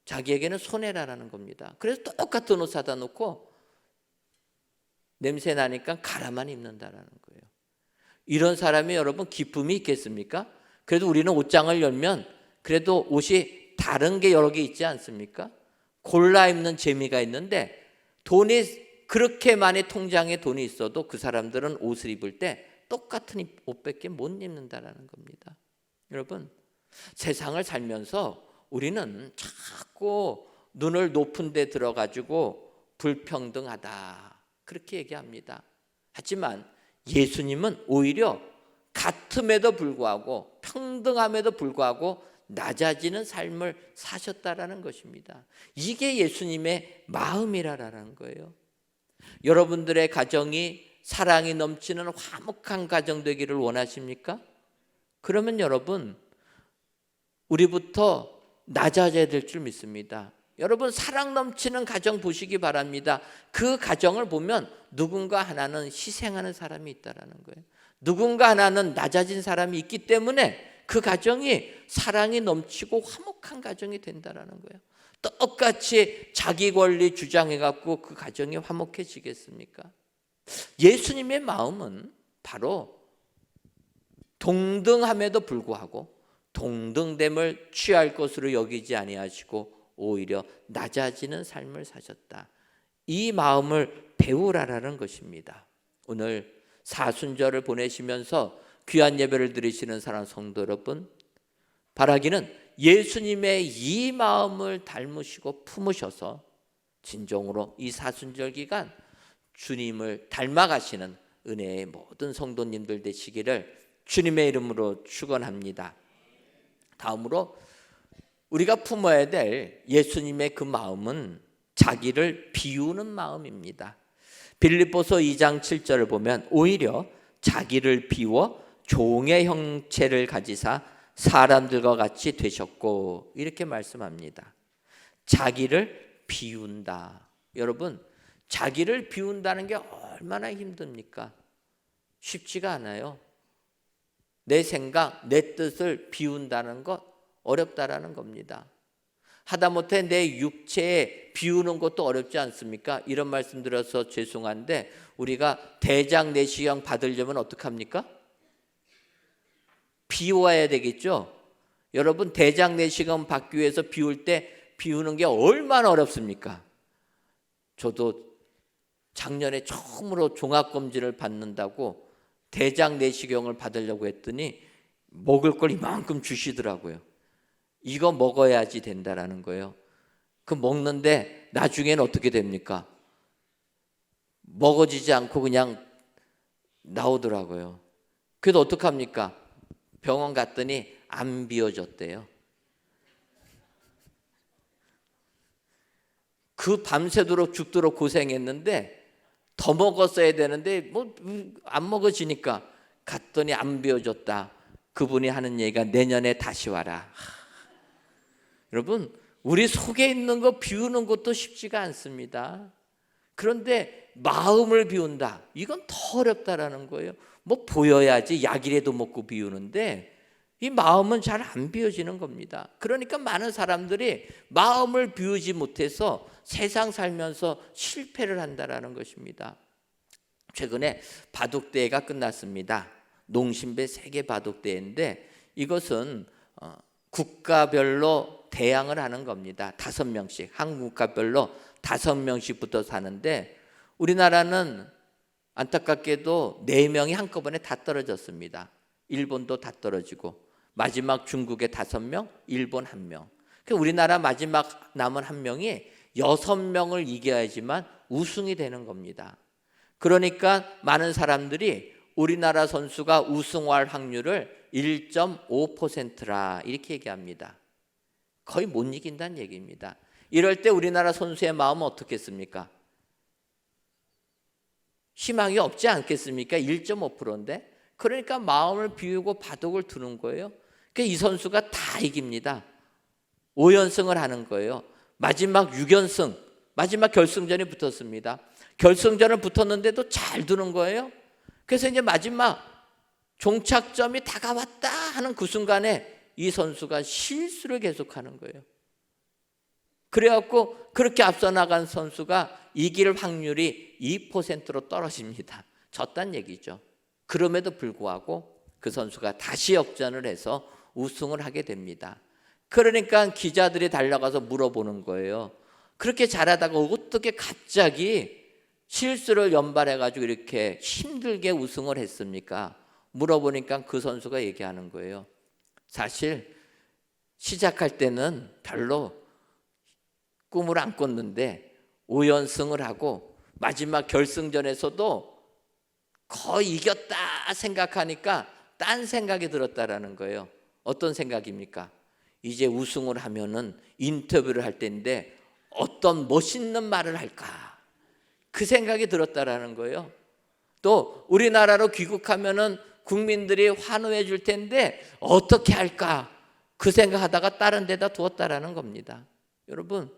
자기에게는 손해라는 겁니다. 그래서 똑같은 옷 사다 놓고 냄새 나니까 갈아만 입는다라는 거예요. 이런 사람이 여러분 기쁨이 있겠습니까? 그래도 우리는 옷장을 열면 그래도 옷이 다른 게 여러 개 있지 않습니까? 골라 입는 재미가 있는데 돈이 그렇게 많이 통장에 돈이 있어도 그 사람들은 옷을 입을 때 똑같은 옷밖에 못 입는다라는 겁니다. 여러분, 세상을 살면서 우리는 자꾸 눈을 높은 데 들어가지고 불평등하다 그렇게 얘기합니다. 하지만 예수님은 오히려 같음에도 불구하고 평등함에도 불구하고 낮아지는 삶을 사셨다라는 것입니다. 이게 예수님의 마음이라는 거예요. 여러분들의 가정이 사랑이 넘치는 화목한 가정 되기를 원하십니까? 그러면 여러분 우리부터 낮아져야 될 줄 믿습니다. 여러분 사랑 넘치는 가정 보시기 바랍니다. 그 가정을 보면 누군가 하나는 희생하는 사람이 있다라는 거예요. 누군가 하나는 낮아진 사람이 있기 때문에 그 가정이 사랑이 넘치고 화목한 가정이 된다라는 거예요. 똑같이 자기 권리 주장해 갖고 그 가정이 화목해지겠습니까? 예수님의 마음은 바로 동등함에도 불구하고 동등됨을 취할 것으로 여기지 아니하시고 오히려 낮아지는 삶을 사셨다. 이 마음을 배우라라는 것입니다. 오늘 사순절을 보내시면서 귀한 예배를 드리시는 사랑하는 성도 여러분, 바라기는 예수님의 이 마음을 닮으시고 품으셔서 진정으로 이 사순절 기간 주님을 닮아가시는 은혜의 모든 성도님들 되시기를 주님의 이름으로 축원합니다. 다음으로 우리가 품어야 될 예수님의 그 마음은 자기를 비우는 마음입니다. 빌립보서 2장 7절을 보면 오히려 자기를 비워 종의 형체를 가지사 사람들과 같이 되셨고 이렇게 말씀합니다. 자기를 비운다. 여러분, 자기를 비운다는 게 얼마나 힘듭니까? 쉽지가 않아요. 내 생각, 내 뜻을 비운다는 것 어렵다라는 겁니다. 하다못해 내 육체에 비우는 것도 어렵지 않습니까? 이런 말씀 드려서 죄송한데 우리가 대장 내시경 받으려면 어떡합니까? 비워야 되겠죠? 여러분 대장 내시경 받기 위해서 비울 때 비우는 게 얼마나 어렵습니까? 저도 작년에 처음으로 종합검진을 받는다고 대장 내시경을 받으려고 했더니 먹을 걸 이만큼 주시더라고요. 이거 먹어야지 된다라는 거예요. 그 먹는데 나중에는 어떻게 됩니까? 먹어지지 않고 그냥 나오더라고요. 그래도 어떡합니까? 병원 갔더니 안 비워졌대요. 그 밤새도록 죽도록 고생했는데 더 먹었어야 되는데 뭐 안 먹어지니까 갔더니 안 비워졌다. 그분이 하는 얘기가 내년에 다시 와라. 여러분 우리 속에 있는 거 비우는 것도 쉽지가 않습니다. 그런데 마음을 비운다. 이건 더 어렵다라는 거예요. 뭐 보여야지 약이라도 먹고 비우는데 이 마음은 잘 안 비워지는 겁니다. 그러니까 많은 사람들이 마음을 비우지 못해서 세상 살면서 실패를 한다라는 것입니다. 최근에 바둑대회가 끝났습니다. 농심배 세계 바둑대회인데 이것은 국가별로 대항을 하는 겁니다. 5명씩, 한 국가별로 5명씩 붙어서 하는데 우리나라는 안타깝게도 4명이 한꺼번에 다 떨어졌습니다. 일본도 다 떨어지고 마지막 중국에 5명, 일본 1명. 우리나라 마지막 남은 1명이 6명을 이겨야지만 우승이 되는 겁니다. 그러니까 많은 사람들이 우리나라 선수가 우승할 확률을 1.5%라 이렇게 얘기합니다. 거의 못 이긴다는 얘기입니다. 이럴 때 우리나라 선수의 마음은 어떻겠습니까? 희망이 없지 않겠습니까? 1.5%인데. 그러니까 마음을 비우고 바둑을 두는 거예요. 그러니까 이 선수가 다 이깁니다. 5연승을 하는 거예요. 마지막 6연승, 마지막 결승전에 붙었습니다. 결승전을 붙었는데도 잘 두는 거예요. 그래서 이제 마지막 종착점이 다가왔다 하는 그 순간에 이 선수가 실수를 계속하는 거예요. 그래갖고 그렇게 앞서 나간 선수가 이길 확률이 2%로 떨어집니다. 졌단 얘기죠. 그럼에도 불구하고 그 선수가 다시 역전을 해서 우승을 하게 됩니다. 그러니까 기자들이 달려가서 물어보는 거예요. 그렇게 잘하다가 어떻게 갑자기 실수를 연발해가지고 이렇게 힘들게 우승을 했습니까? 물어보니까 그 선수가 얘기하는 거예요. 사실 시작할 때는 별로 꿈을 안 꿨는데 5연승을 하고 마지막 결승전에서도 거의 이겼다 생각하니까 딴 생각이 들었다라는 거예요. 어떤 생각입니까? 이제 우승을 하면은 인터뷰를 할 때인데 어떤 멋있는 말을 할까? 그 생각이 들었다라는 거예요. 또 우리나라로 귀국하면은 국민들이 환호해 줄 텐데 어떻게 할까? 그 생각하다가 다른 데다 두었다라는 겁니다. 여러분,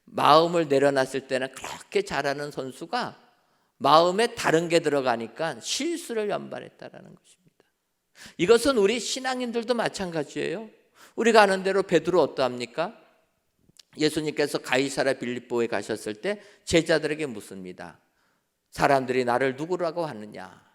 마음을 내려놨을 때는 그렇게 잘하는 선수가 마음에 다른 게 들어가니까 실수를 연발했다라는 것입니다. 이것은 우리 신앙인들도 마찬가지예요. 우리가 아는 대로 베드로 어떠합니까? 예수님께서 가이사랴 빌립보에 가셨을 때 제자들에게 묻습니다. 사람들이 나를 누구라고 하느냐?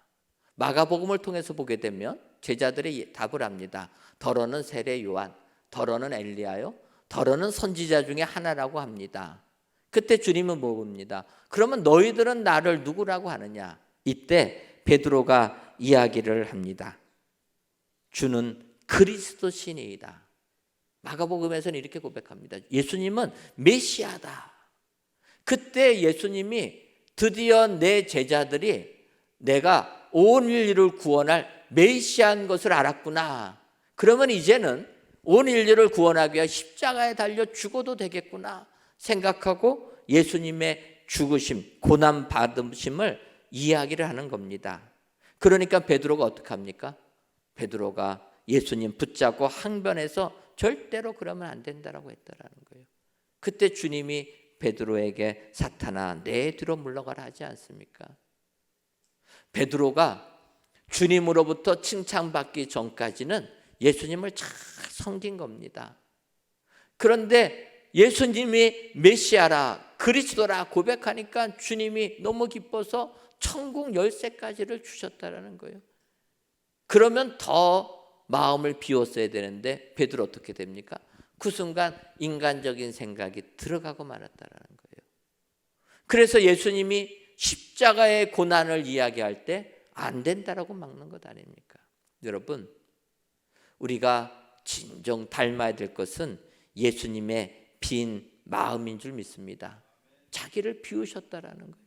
마가복음을 통해서 보게 되면 제자들이 답을 합니다. 더러는 세례 요한, 더러는 엘리야요, 더러는 선지자 중에 하나라고 합니다. 그때 주님은 물어봅니다. 그러면 너희들은 나를 누구라고 하느냐? 이때 베드로가 이야기를 합니다. 주는 그리스도시니이다. 마가복음에서는 이렇게 고백합니다. 예수님은 메시아다. 그때 예수님이 드디어 내 제자들이 내가 온 인류를 구원할 메시아인 것을 알았구나. 그러면 이제는 온 인류를 구원하기 위해 십자가에 달려 죽어도 되겠구나 생각하고 예수님의 죽으심, 고난 받으심을 이야기를 하는 겁니다. 그러니까 베드로가 어떻게 합니까? 베드로가 예수님 붙잡고 항변해서 절대로 그러면 안 된다라고 했다라는 거예요. 그때 주님이 베드로에게 사탄아 내 뒤로 물러가라 하지 않습니까? 베드로가 주님으로부터 칭찬받기 전까지는 예수님을 잘 섬긴 겁니다. 그런데 예수님이 메시아라 그리스도라 고백하니까 주님이 너무 기뻐서 천국 열쇠까지를 주셨다라는 거예요. 그러면 더 마음을 비웠어야 되는데 베드로 어떻게 됩니까? 그 순간 인간적인 생각이 들어가고 말았다라는 거예요. 그래서 예수님이 십자가의 고난을 이야기할 때 안 된다라고 막는 것 아닙니까? 여러분, 우리가 진정 닮아야 될 것은 예수님의 빈 마음인 줄 믿습니다. 자기를 비우셨다라는 거예요.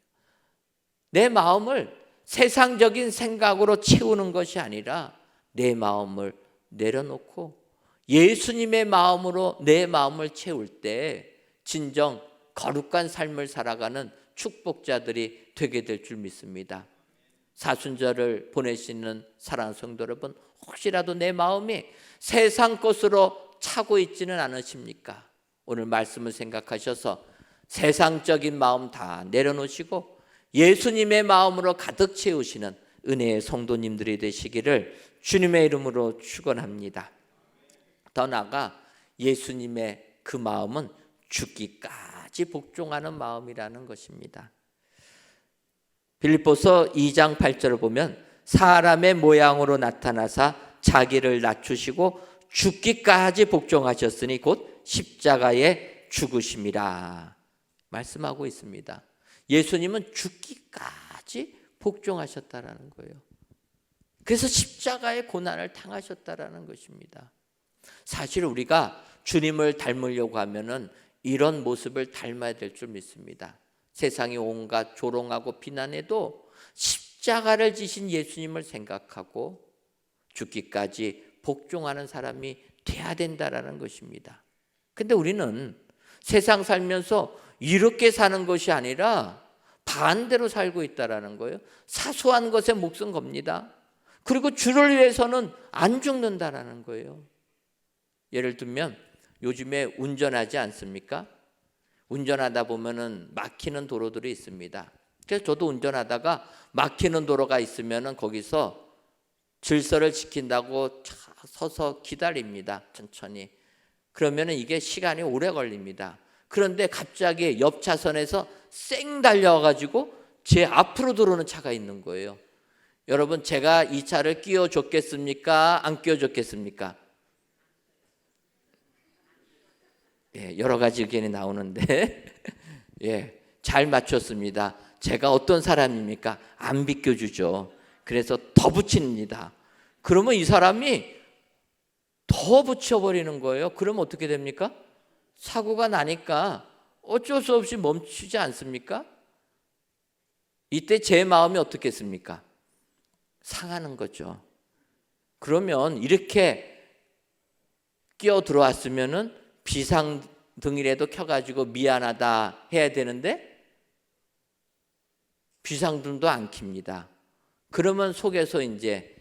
내 마음을 세상적인 생각으로 채우는 것이 아니라 내 마음을 내려놓고 예수님의 마음으로 내 마음을 채울 때 진정 거룩한 삶을 살아가는 축복자들이 되게 될 줄 믿습니다. 사순절을 보내시는 사랑하는 성도 여러분, 혹시라도 내 마음이 세상 것으로 차고 있지는 않으십니까? 오늘 말씀을 생각하셔서 세상적인 마음 다 내려놓으시고 예수님의 마음으로 가득 채우시는 은혜의 성도님들이 되시기를 주님의 이름으로 축원합니다. 더 나아가 예수님의 그 마음은 죽기까지 복종하는 마음이라는 것입니다. 빌립보서 2장 8절을 보면 사람의 모양으로 나타나사 자기를 낮추시고 죽기까지 복종하셨으니 곧 십자가에 죽으심이라 말씀하고 있습니다. 예수님은 죽기까지 복종하셨다라는 거예요. 그래서 십자가의 고난을 당하셨다라는 것입니다. 사실 우리가 주님을 닮으려고 하면은 이런 모습을 닮아야 될 줄 믿습니다. 세상이 온갖 조롱하고 비난해도 십자가를 지신 예수님을 생각하고 죽기까지 복종하는 사람이 돼야 된다라는 것입니다. 근데 우리는 세상 살면서 이렇게 사는 것이 아니라 반대로 살고 있다라는 거예요. 사소한 것에 목숨 겁니다. 그리고 주를 위해서는 안 죽는다라는 거예요. 예를 들면 요즘에 운전하지 않습니까? 운전하다 보면은 막히는 도로들이 있습니다. 그래서 저도 운전하다가 막히는 도로가 있으면은 거기서 질서를 지킨다고 서서 기다립니다. 천천히. 그러면은 이게 시간이 오래 걸립니다. 그런데 갑자기 옆 차선에서 쌩 달려와가지고 제 앞으로 들어오는 차가 있는 거예요. 여러분, 제가 이 차를 끼워줬겠습니까? 안 끼워줬겠습니까? 예, 여러 가지 의견이 나오는데 예, 잘 맞췄습니다. 제가 어떤 사람입니까? 안 비껴주죠. 그래서 더 붙입니다. 그러면 이 사람이 더 붙여버리는 거예요. 그러면 어떻게 됩니까? 사고가 나니까 어쩔 수 없이 멈추지 않습니까? 이때 제 마음이 어떻겠습니까? 상하는 거죠. 그러면 이렇게 끼어 들어왔으면은 비상등이라도 켜가지고 미안하다 해야 되는데 비상등도 안 켭니다. 그러면 속에서 이제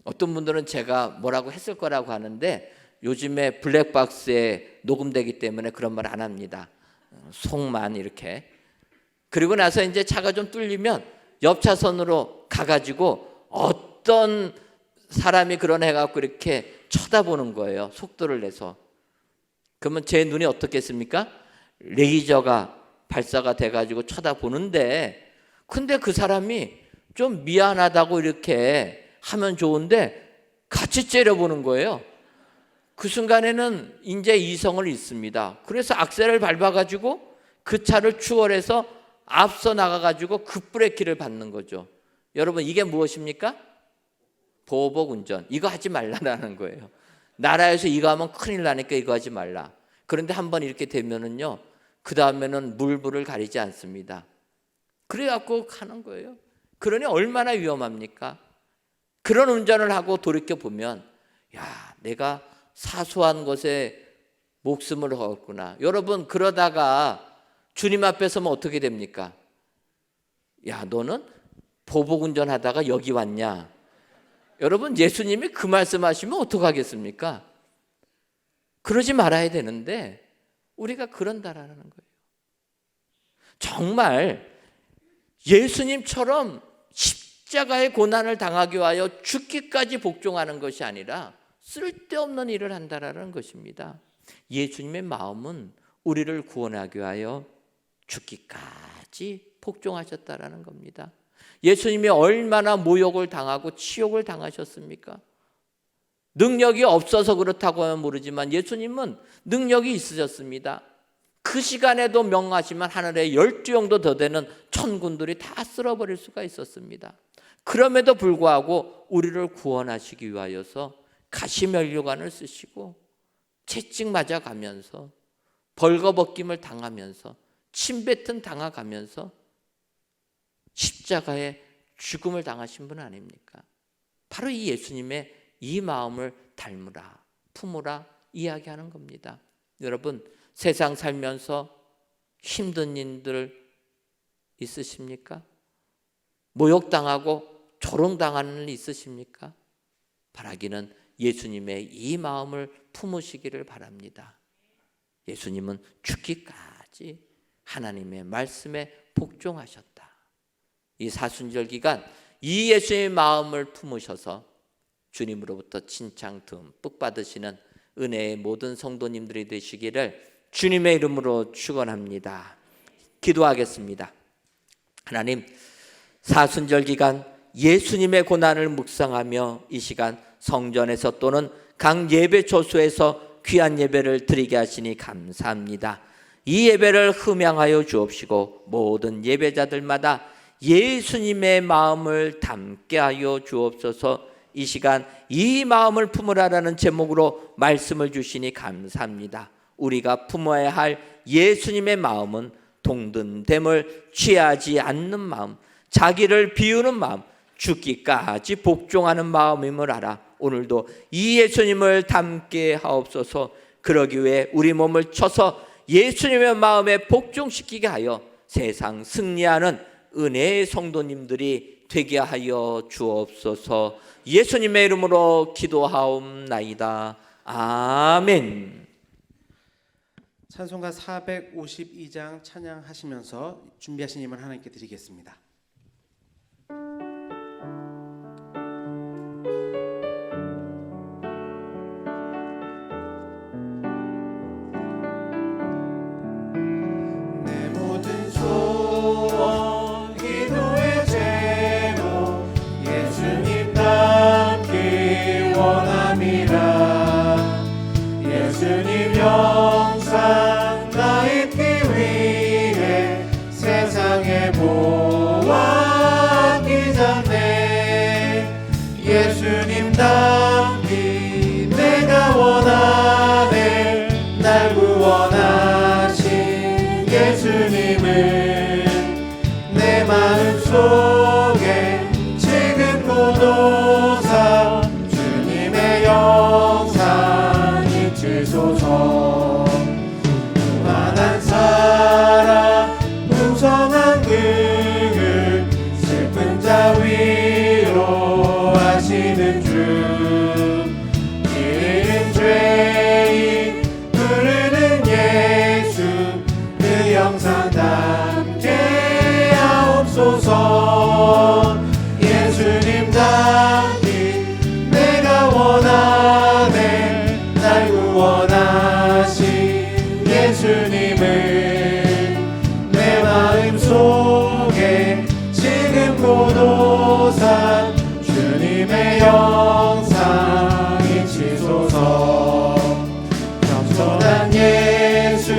어떤 분들은 제가 뭐라고 했을 거라고 하는데 요즘에 블랙박스에 녹음되기 때문에 그런 말 안 합니다. 속만 이렇게. 그리고 나서 이제 차가 좀 뚫리면 옆 차선으로 가가지고 어떤 사람이 그런 해갖고 이렇게 쳐다보는 거예요. 속도를 내서. 그러면 제 눈이 어떻겠습니까? 레이저가 발사가 돼가지고 쳐다보는데, 근데 그 사람이 좀 미안하다고 이렇게 하면 좋은데 같이 째려보는 거예요. 그 순간에는 이제 이성을 잃습니다. 그래서 악셀을 밟아가지고 그 차를 추월해서 앞서 나가가지고 급브레이크를 밟는 거죠. 여러분, 이게 무엇입니까? 보복 운전. 이거 하지 말라라는 거예요. 나라에서 이거 하면 큰일 나니까 이거 하지 말라. 그런데 한번 이렇게 되면은요, 그 다음에는 물불을 가리지 않습니다. 그래갖고 가는 거예요. 그러니 얼마나 위험합니까? 그런 운전을 하고 돌이켜 보면, 야, 내가 사소한 것에 목숨을 걸었구나. 여러분, 그러다가 주님 앞에 서면 어떻게 됩니까? 야, 너는 보복 운전하다가 여기 왔냐? 여러분, 예수님이 그 말씀하시면 어떡하겠습니까? 그러지 말아야 되는데 우리가 그런다라는 거예요. 정말 예수님처럼 십자가의 고난을 당하기 위하여 죽기까지 복종하는 것이 아니라 쓸데없는 일을 한다라는 것입니다. 예수님의 마음은 우리를 구원하기 위하여 죽기까지 복종하셨다라는 겁니다. 예수님이 얼마나 모욕을 당하고 치욕을 당하셨습니까? 능력이 없어서 그렇다고 하면 모르지만 예수님은 능력이 있으셨습니다. 그 시간에도 명하시면 하늘에 12영도 더 되는 천군들이 다 쓸어버릴 수가 있었습니다. 그럼에도 불구하고 우리를 구원하시기 위하여서 가시면류관을 쓰시고 채찍 맞아가면서 벌거벗김을 당하면서 침뱉음 당해가면서 십자가에 죽음을 당하신 분 아닙니까? 바로 이 예수님의 이 마음을 닮으라, 품으라 이야기하는 겁니다. 여러분, 세상 살면서 힘든 일들 있으십니까? 모욕당하고 조롱당하는 일 있으십니까? 바라기는 예수님의 이 마음을 품으시기를 바랍니다. 예수님은 죽기까지 하나님의 말씀에 복종하셨다. 이 사순절 기간 이 예수의 마음을 품으셔서 주님으로부터 칭찬 듬뿍 받으시는 은혜의 모든 성도님들이 되시기를 주님의 이름으로 축원합니다. 기도하겠습니다. 하나님, 사순절 기간 예수님의 고난을 묵상하며 이 시간 성전에서 또는 각 예배 초소에서 귀한 예배를 드리게 하시니 감사합니다. 이 예배를 흠양하여 주옵시고 모든 예배자들마다 예수님의 마음을 담게 하여 주옵소서. 이 시간 이 마음을 품으라라는 제목으로 말씀을 주시니 감사합니다. 우리가 품어야 할 예수님의 마음은 동등됨을 취하지 않는 마음, 자기를 비우는 마음, 죽기까지 복종하는 마음임을 알아 오늘도 이 예수님을 담게 하옵소서. 그러기 위해 우리 몸을 쳐서 예수님의 마음에 복종시키게 하여 세상 승리하는 은혜의 성도님들이 되게 하여 주옵소서. 예수님의 이름으로 기도하옵나이다. 아멘. 찬송가 452장 찬양하시면서 준비하신 힘을 하나님께 드리겠습니다. 내 모든 소원 기도의 제목 예수님 닮기 원함이라. 예수님 영상 나 잊기 위해 세상에 보았기 전에 예수님 닮기 내가 원하네. 날 구원하신 예수님을 내 마음속에 지금 고도사 주님의 영상 잊으소서. 무한한 사랑 풍성한 긍휼 슬픈 자 위로하시는 주. 이른 죄인 부르는 예수 그 영상 담게 하옵소서. 예수님 담기 내가 원하네. 날 구원하신 예수님을 내 마음속에 지금 고도사 주님의 영상 잊으소서. 겸손한 예수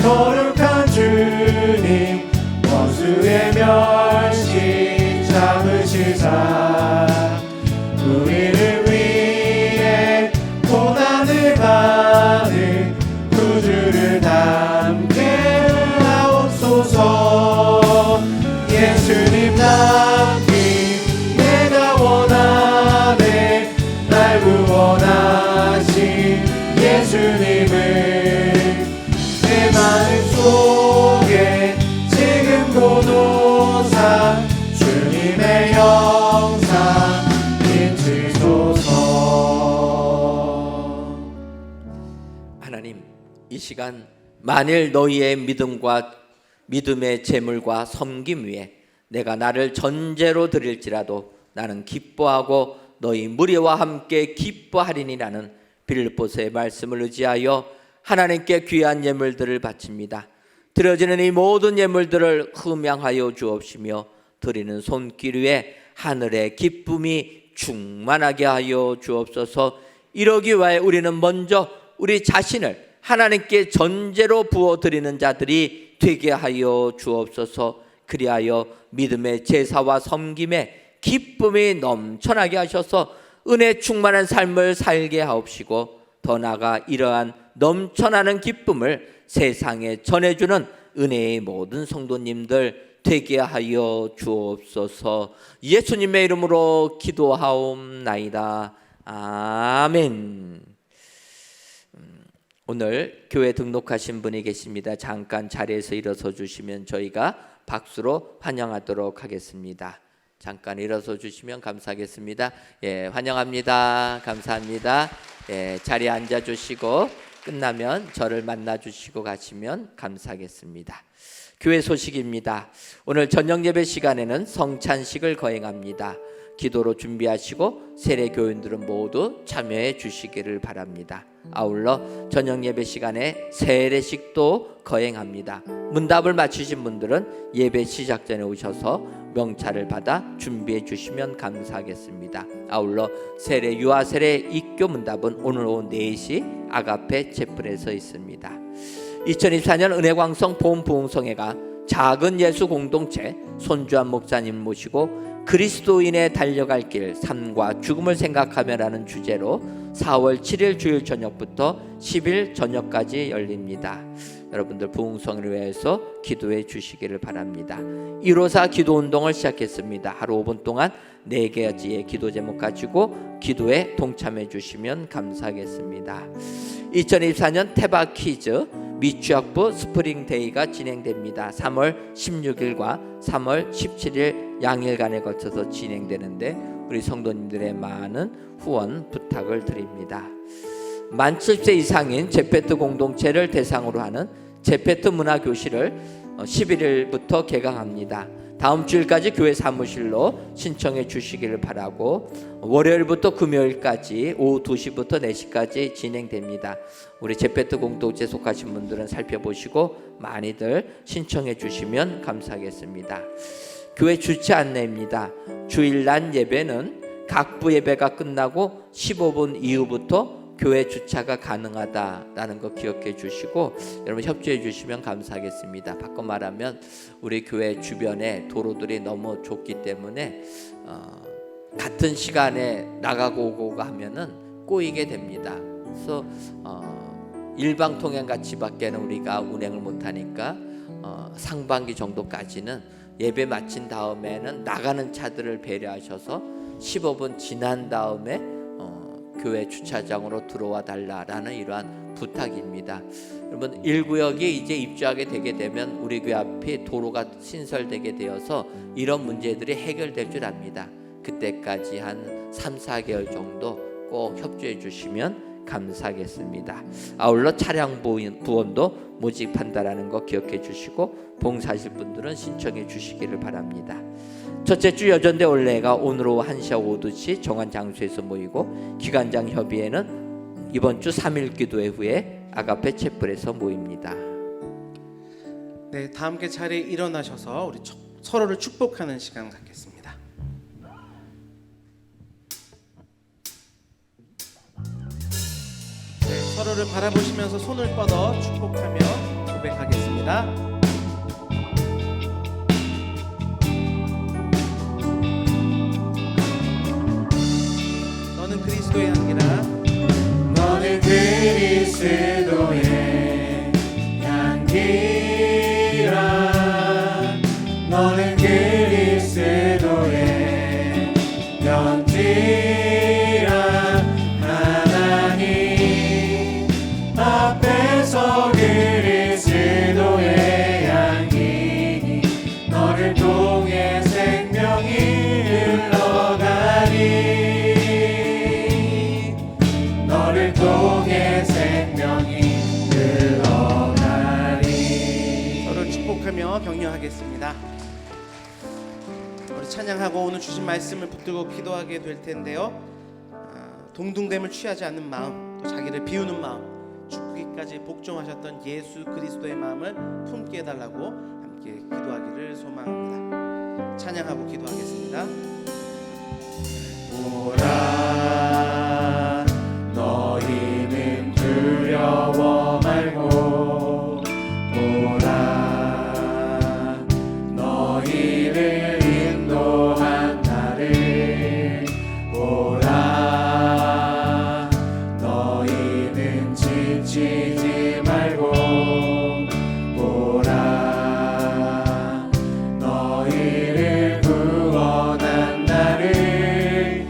거룩한 주님 원수의 멸시 참으시사 우리를 위해 고난을 받은 구주를 담게 하옵소서. 예수님 담기 내가 원하네. 날 구원하신 예수님을 내 마음속에 지금 고도사 주님의 영상 잊으소서. 하나님, 이 시간 만일 너희의 믿음의 제물과 섬김 위에 내가 나를 전제로 드릴지라도 나는 기뻐하고 너희 무리와 함께 기뻐하리니라는 빌립보서의 말씀을 의지하여 하나님께 귀한 예물들을 바칩니다. 드려지는 이 모든 예물들을 흠양하여 주옵시며 드리는 손길 위에 하늘의 기쁨이 충만하게 하여 주옵소서. 이러기 위해 우리는 먼저 우리 자신을 하나님께 전제로 부어드리는 자들이 되게 하여 주옵소서. 그리하여 믿음의 제사와 섬김에 기쁨이 넘쳐나게 하셔서 은혜 충만한 삶을 살게 하옵시고 더 나아가 이러한 넘쳐나는 기쁨을 세상에 전해주는 은혜의 모든 성도님들 되게 하여 주옵소서. 예수님의 이름으로 기도하옵나이다. 아멘. 오늘 교회 등록하신 분이 계십니다. 잠깐 자리에서 일어서 주시면 저희가 박수로 환영하도록 하겠습니다. 잠깐 일어서 주시면 감사하겠습니다. 예, 환영합니다. 감사합니다. 예, 자리에 앉아 주시고 끝나면 저를 만나 주시고 가시면 감사하겠습니다. 교회 소식입니다. 오늘 저녁 예배 시간에는 성찬식을 거행합니다. 기도로 준비하시고 세례 교인들은 모두 참여해 주시기를 바랍니다. 아울러 저녁 예배 시간에 세례식도 거행합니다. 문답을 마치신 분들은 예배 시작 전에 오셔서 명찰을 받아 준비해 주시면 감사하겠습니다. 아울러 세례 유아 세례 입교 문답은 오늘 오후 4시 아가페 채플에서 있습니다. 2024년 은혜광성 보험부흥성회가 작은 예수 공동체 손주한 목사님 모시고 그리스도인의 달려갈 길 삶과 죽음을 생각하며라는 주제로 4월 7일 주일 저녁부터 10일 저녁까지 열립니다. 여러분들 부흥성을 위해서 기도해 주시기를 바랍니다. 154 기도운동을 시작했습니다. 하루 5분 동안 4가지의 기도 제목 가지고 기도에 동참해 주시면 감사하겠습니다. 2024년 태박 퀴즈 미취학부 스프링데이가 진행됩니다. 3월 16일과 3월 17일 양일간에 걸쳐서 진행되는데 우리 성도님들의 많은 후원 부탁을 드립니다. 만 70세 이상인 제페트 공동체를 대상으로 하는 제페트 문화교실을 11일부터 개강합니다. 다음 주일까지 교회 사무실로 신청해 주시기를 바라고 월요일부터 금요일까지 오후 2시부터 4시까지 진행됩니다. 우리 제페트 공동체 속하신 분들은 살펴보시고 많이들 신청해 주시면 감사하겠습니다. 교회 주차 안내입니다. 주일날 예배는 각부 예배가 끝나고 15분 이후부터 교회 주차가 가능하다라는 거 기억해 주시고 여러분 협조해 주시면 감사하겠습니다. 바꿔 말하면 우리 교회 주변에 도로들이 너무 좁기 때문에 같은 시간에 나가고 오고 하면은 꼬이게 됩니다. 그래서 일방 통행 같이밖에는 우리가 운행을 못하니까 상반기 정도까지는 예배 마친 다음에는 나가는 차들을 배려하셔서 15분 지난 다음에 교회 주차장으로 들어와 달라라는 이러한 부탁입니다. 여러분 1구역이 이제 입주하게 되게 되면 우리 교회 앞이 도로가 신설되게 되어서 이런 문제들이 해결될 줄 압니다. 그때까지 한 3-4개월 정도 꼭 협조해 주시면 감사하겠습니다. 아울러 차량 부원도 모집한다라는 거 기억해 주시고 봉사하실 분들은 신청해 주시기를 바랍니다. 첫째 주 여전대 올레가 오늘 오후 1시와 5시 정한 장소에서 모이고 기관장 협의회는 이번 주 3일 기도회 후에 아가페 채플에서 모입니다. 네, 다 함께 자리에 일어나셔서 우리 서로를 축복하는 시간 갖겠습니다. 네, 서로를 바라보시면서 손을 뻗어 축복하며 고백하겠습니다. 너는 그리스도의 향기라. 너는 그리스도의 향기라. 너는 그리스도의 편지라. 하나님 앞에서 그리스도의 향기니 너를 통해 생명이 흘러가니 너를 통해 생명이 흘러가리. 서로 축복하며 격려하겠습니다. 우리 찬양하고 오늘 주신 말씀을 붙들고 기도하게 될 텐데요. 동등됨을 취하지 않는 마음, 또 자기를 비우는 마음, 죽기까지 복종하셨던 예수 그리스도의 마음을 품게 해달라고 함께 기도하기를 소망합니다. 찬양하고 기도하겠습니다. 오라 너희는 두려워 말고 오라 너희를 인도한 나를 오라 너희는 지치지 말고 오라 너희를 구원한 나를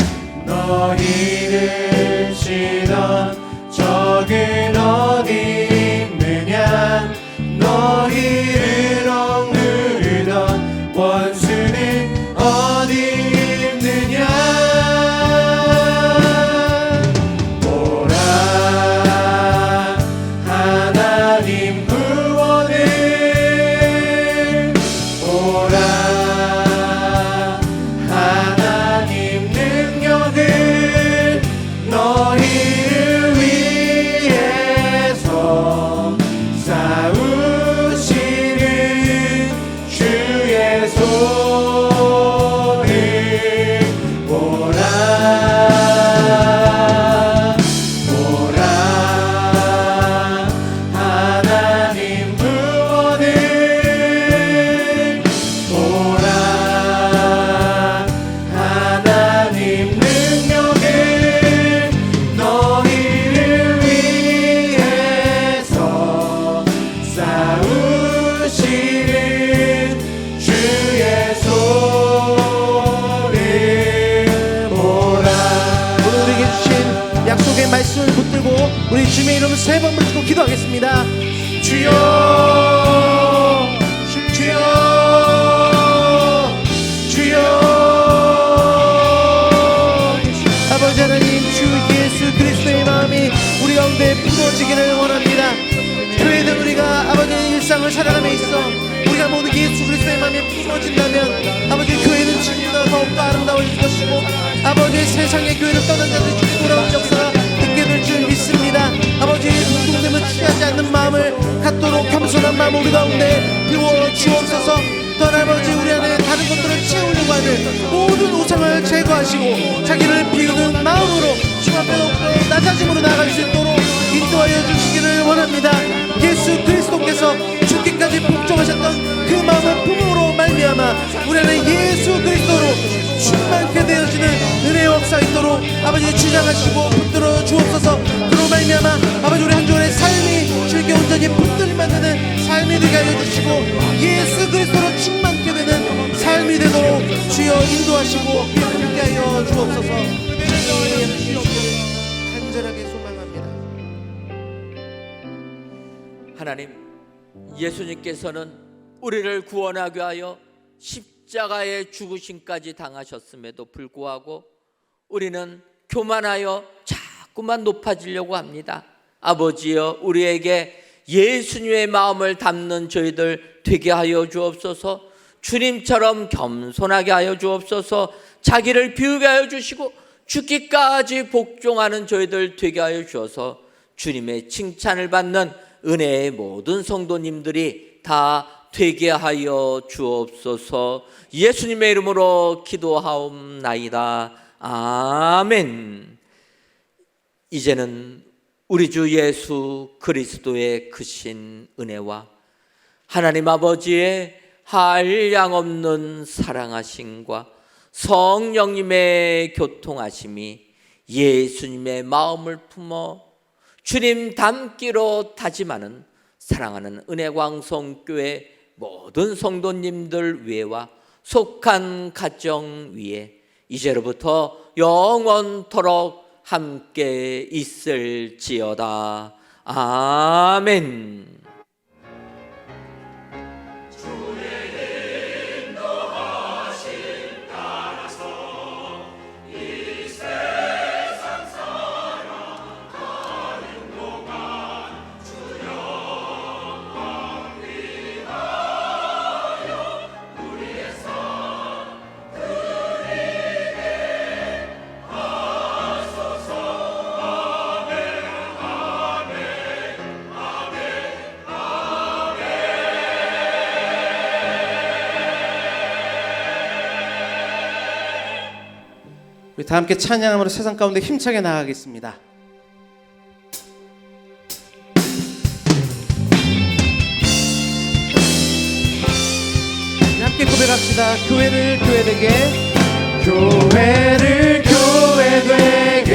주님의 이름 세 번 부르시고 기도하겠습니다. 주여 주여 주여. 아버지 하나님, 주 예수 그리스도의 마음이 우리 가운데 부어지기를 원합니다. 교회는 우리가 아버지의 일상을 살아감에 있어 우리가 모두 예수 그리스도의 마음이 부어진다면 아버지 교회는 지금보다 더욱더 아름다워질 것이고 아버지의 세상의 교회를 떠난 자들이 주님 돌아온 역사가 있게 될 줄 믿습니다. 아버지의 운동됨을 취하지 않는 마음을 갖도록 겸손한 마음 우리 가운데 비워 주옵소서. 또한 아버지 우리 안에 다른 것들을 채우려고 하는 모든 우상을 제거하시고 자기를 비우는 마음으로 주 앞에 놓고 낮아짐으로 나아갈 수 있도록 인도하여 주시기를 원합니다. 예수 그리스도께서 죽기까지 복종하셨던 그 마음의 품으로 말미암아 우리 안에 예수 그리스도로 충만케 되어지는 은혜의 역사 있도록 아버지 주장하시고 붙들어 주옵소서. 그로 말미암아 아버지 우리 한 주간의 삶이 주님께 온전히 붙들림 받는 삶이 되게 하여 주시고 예수 그리스도로 충만케 되는 삶이 되도록 주여 인도하시고 함께 하여 주옵소서. 간절하게 소망합니다. 하나님, 예수님께서는 우리를 구원하기 위하여 십자가의 죽으심까지 당하셨음에도 불구하고 우리는 교만하여 자꾸만 높아지려고 합니다. 아버지여, 우리에게 예수님의 마음을 담는 저희들 되게 하여 주옵소서. 주님처럼 겸손하게 하여 주옵소서. 자기를 비우게 하여 주시고 죽기까지 복종하는 저희들 되게 하여 주어서 주님의 칭찬을 받는 은혜의 모든 성도님들이 다 되게 하여 주옵소서. 예수님의 이름으로 기도하옵나이다. 아멘. 이제는 우리 주 예수 그리스도의 크신 은혜와 하나님 아버지의 한량없는 사랑하심과 성령님의 교통하심이 예수님의 마음을 품어 주님 닮기로 다짐하는 사랑하는 은혜광성교회 모든 성도님들 위에와 속한 가정 위에 이제로부터 영원토록 함께 있을지어다. 아멘. 우리 다 함께 찬양함으로 세상 가운데 힘차게 나아가겠습니다. 함께 고백합시다. 교회를 교회되게, 교회를 교회되게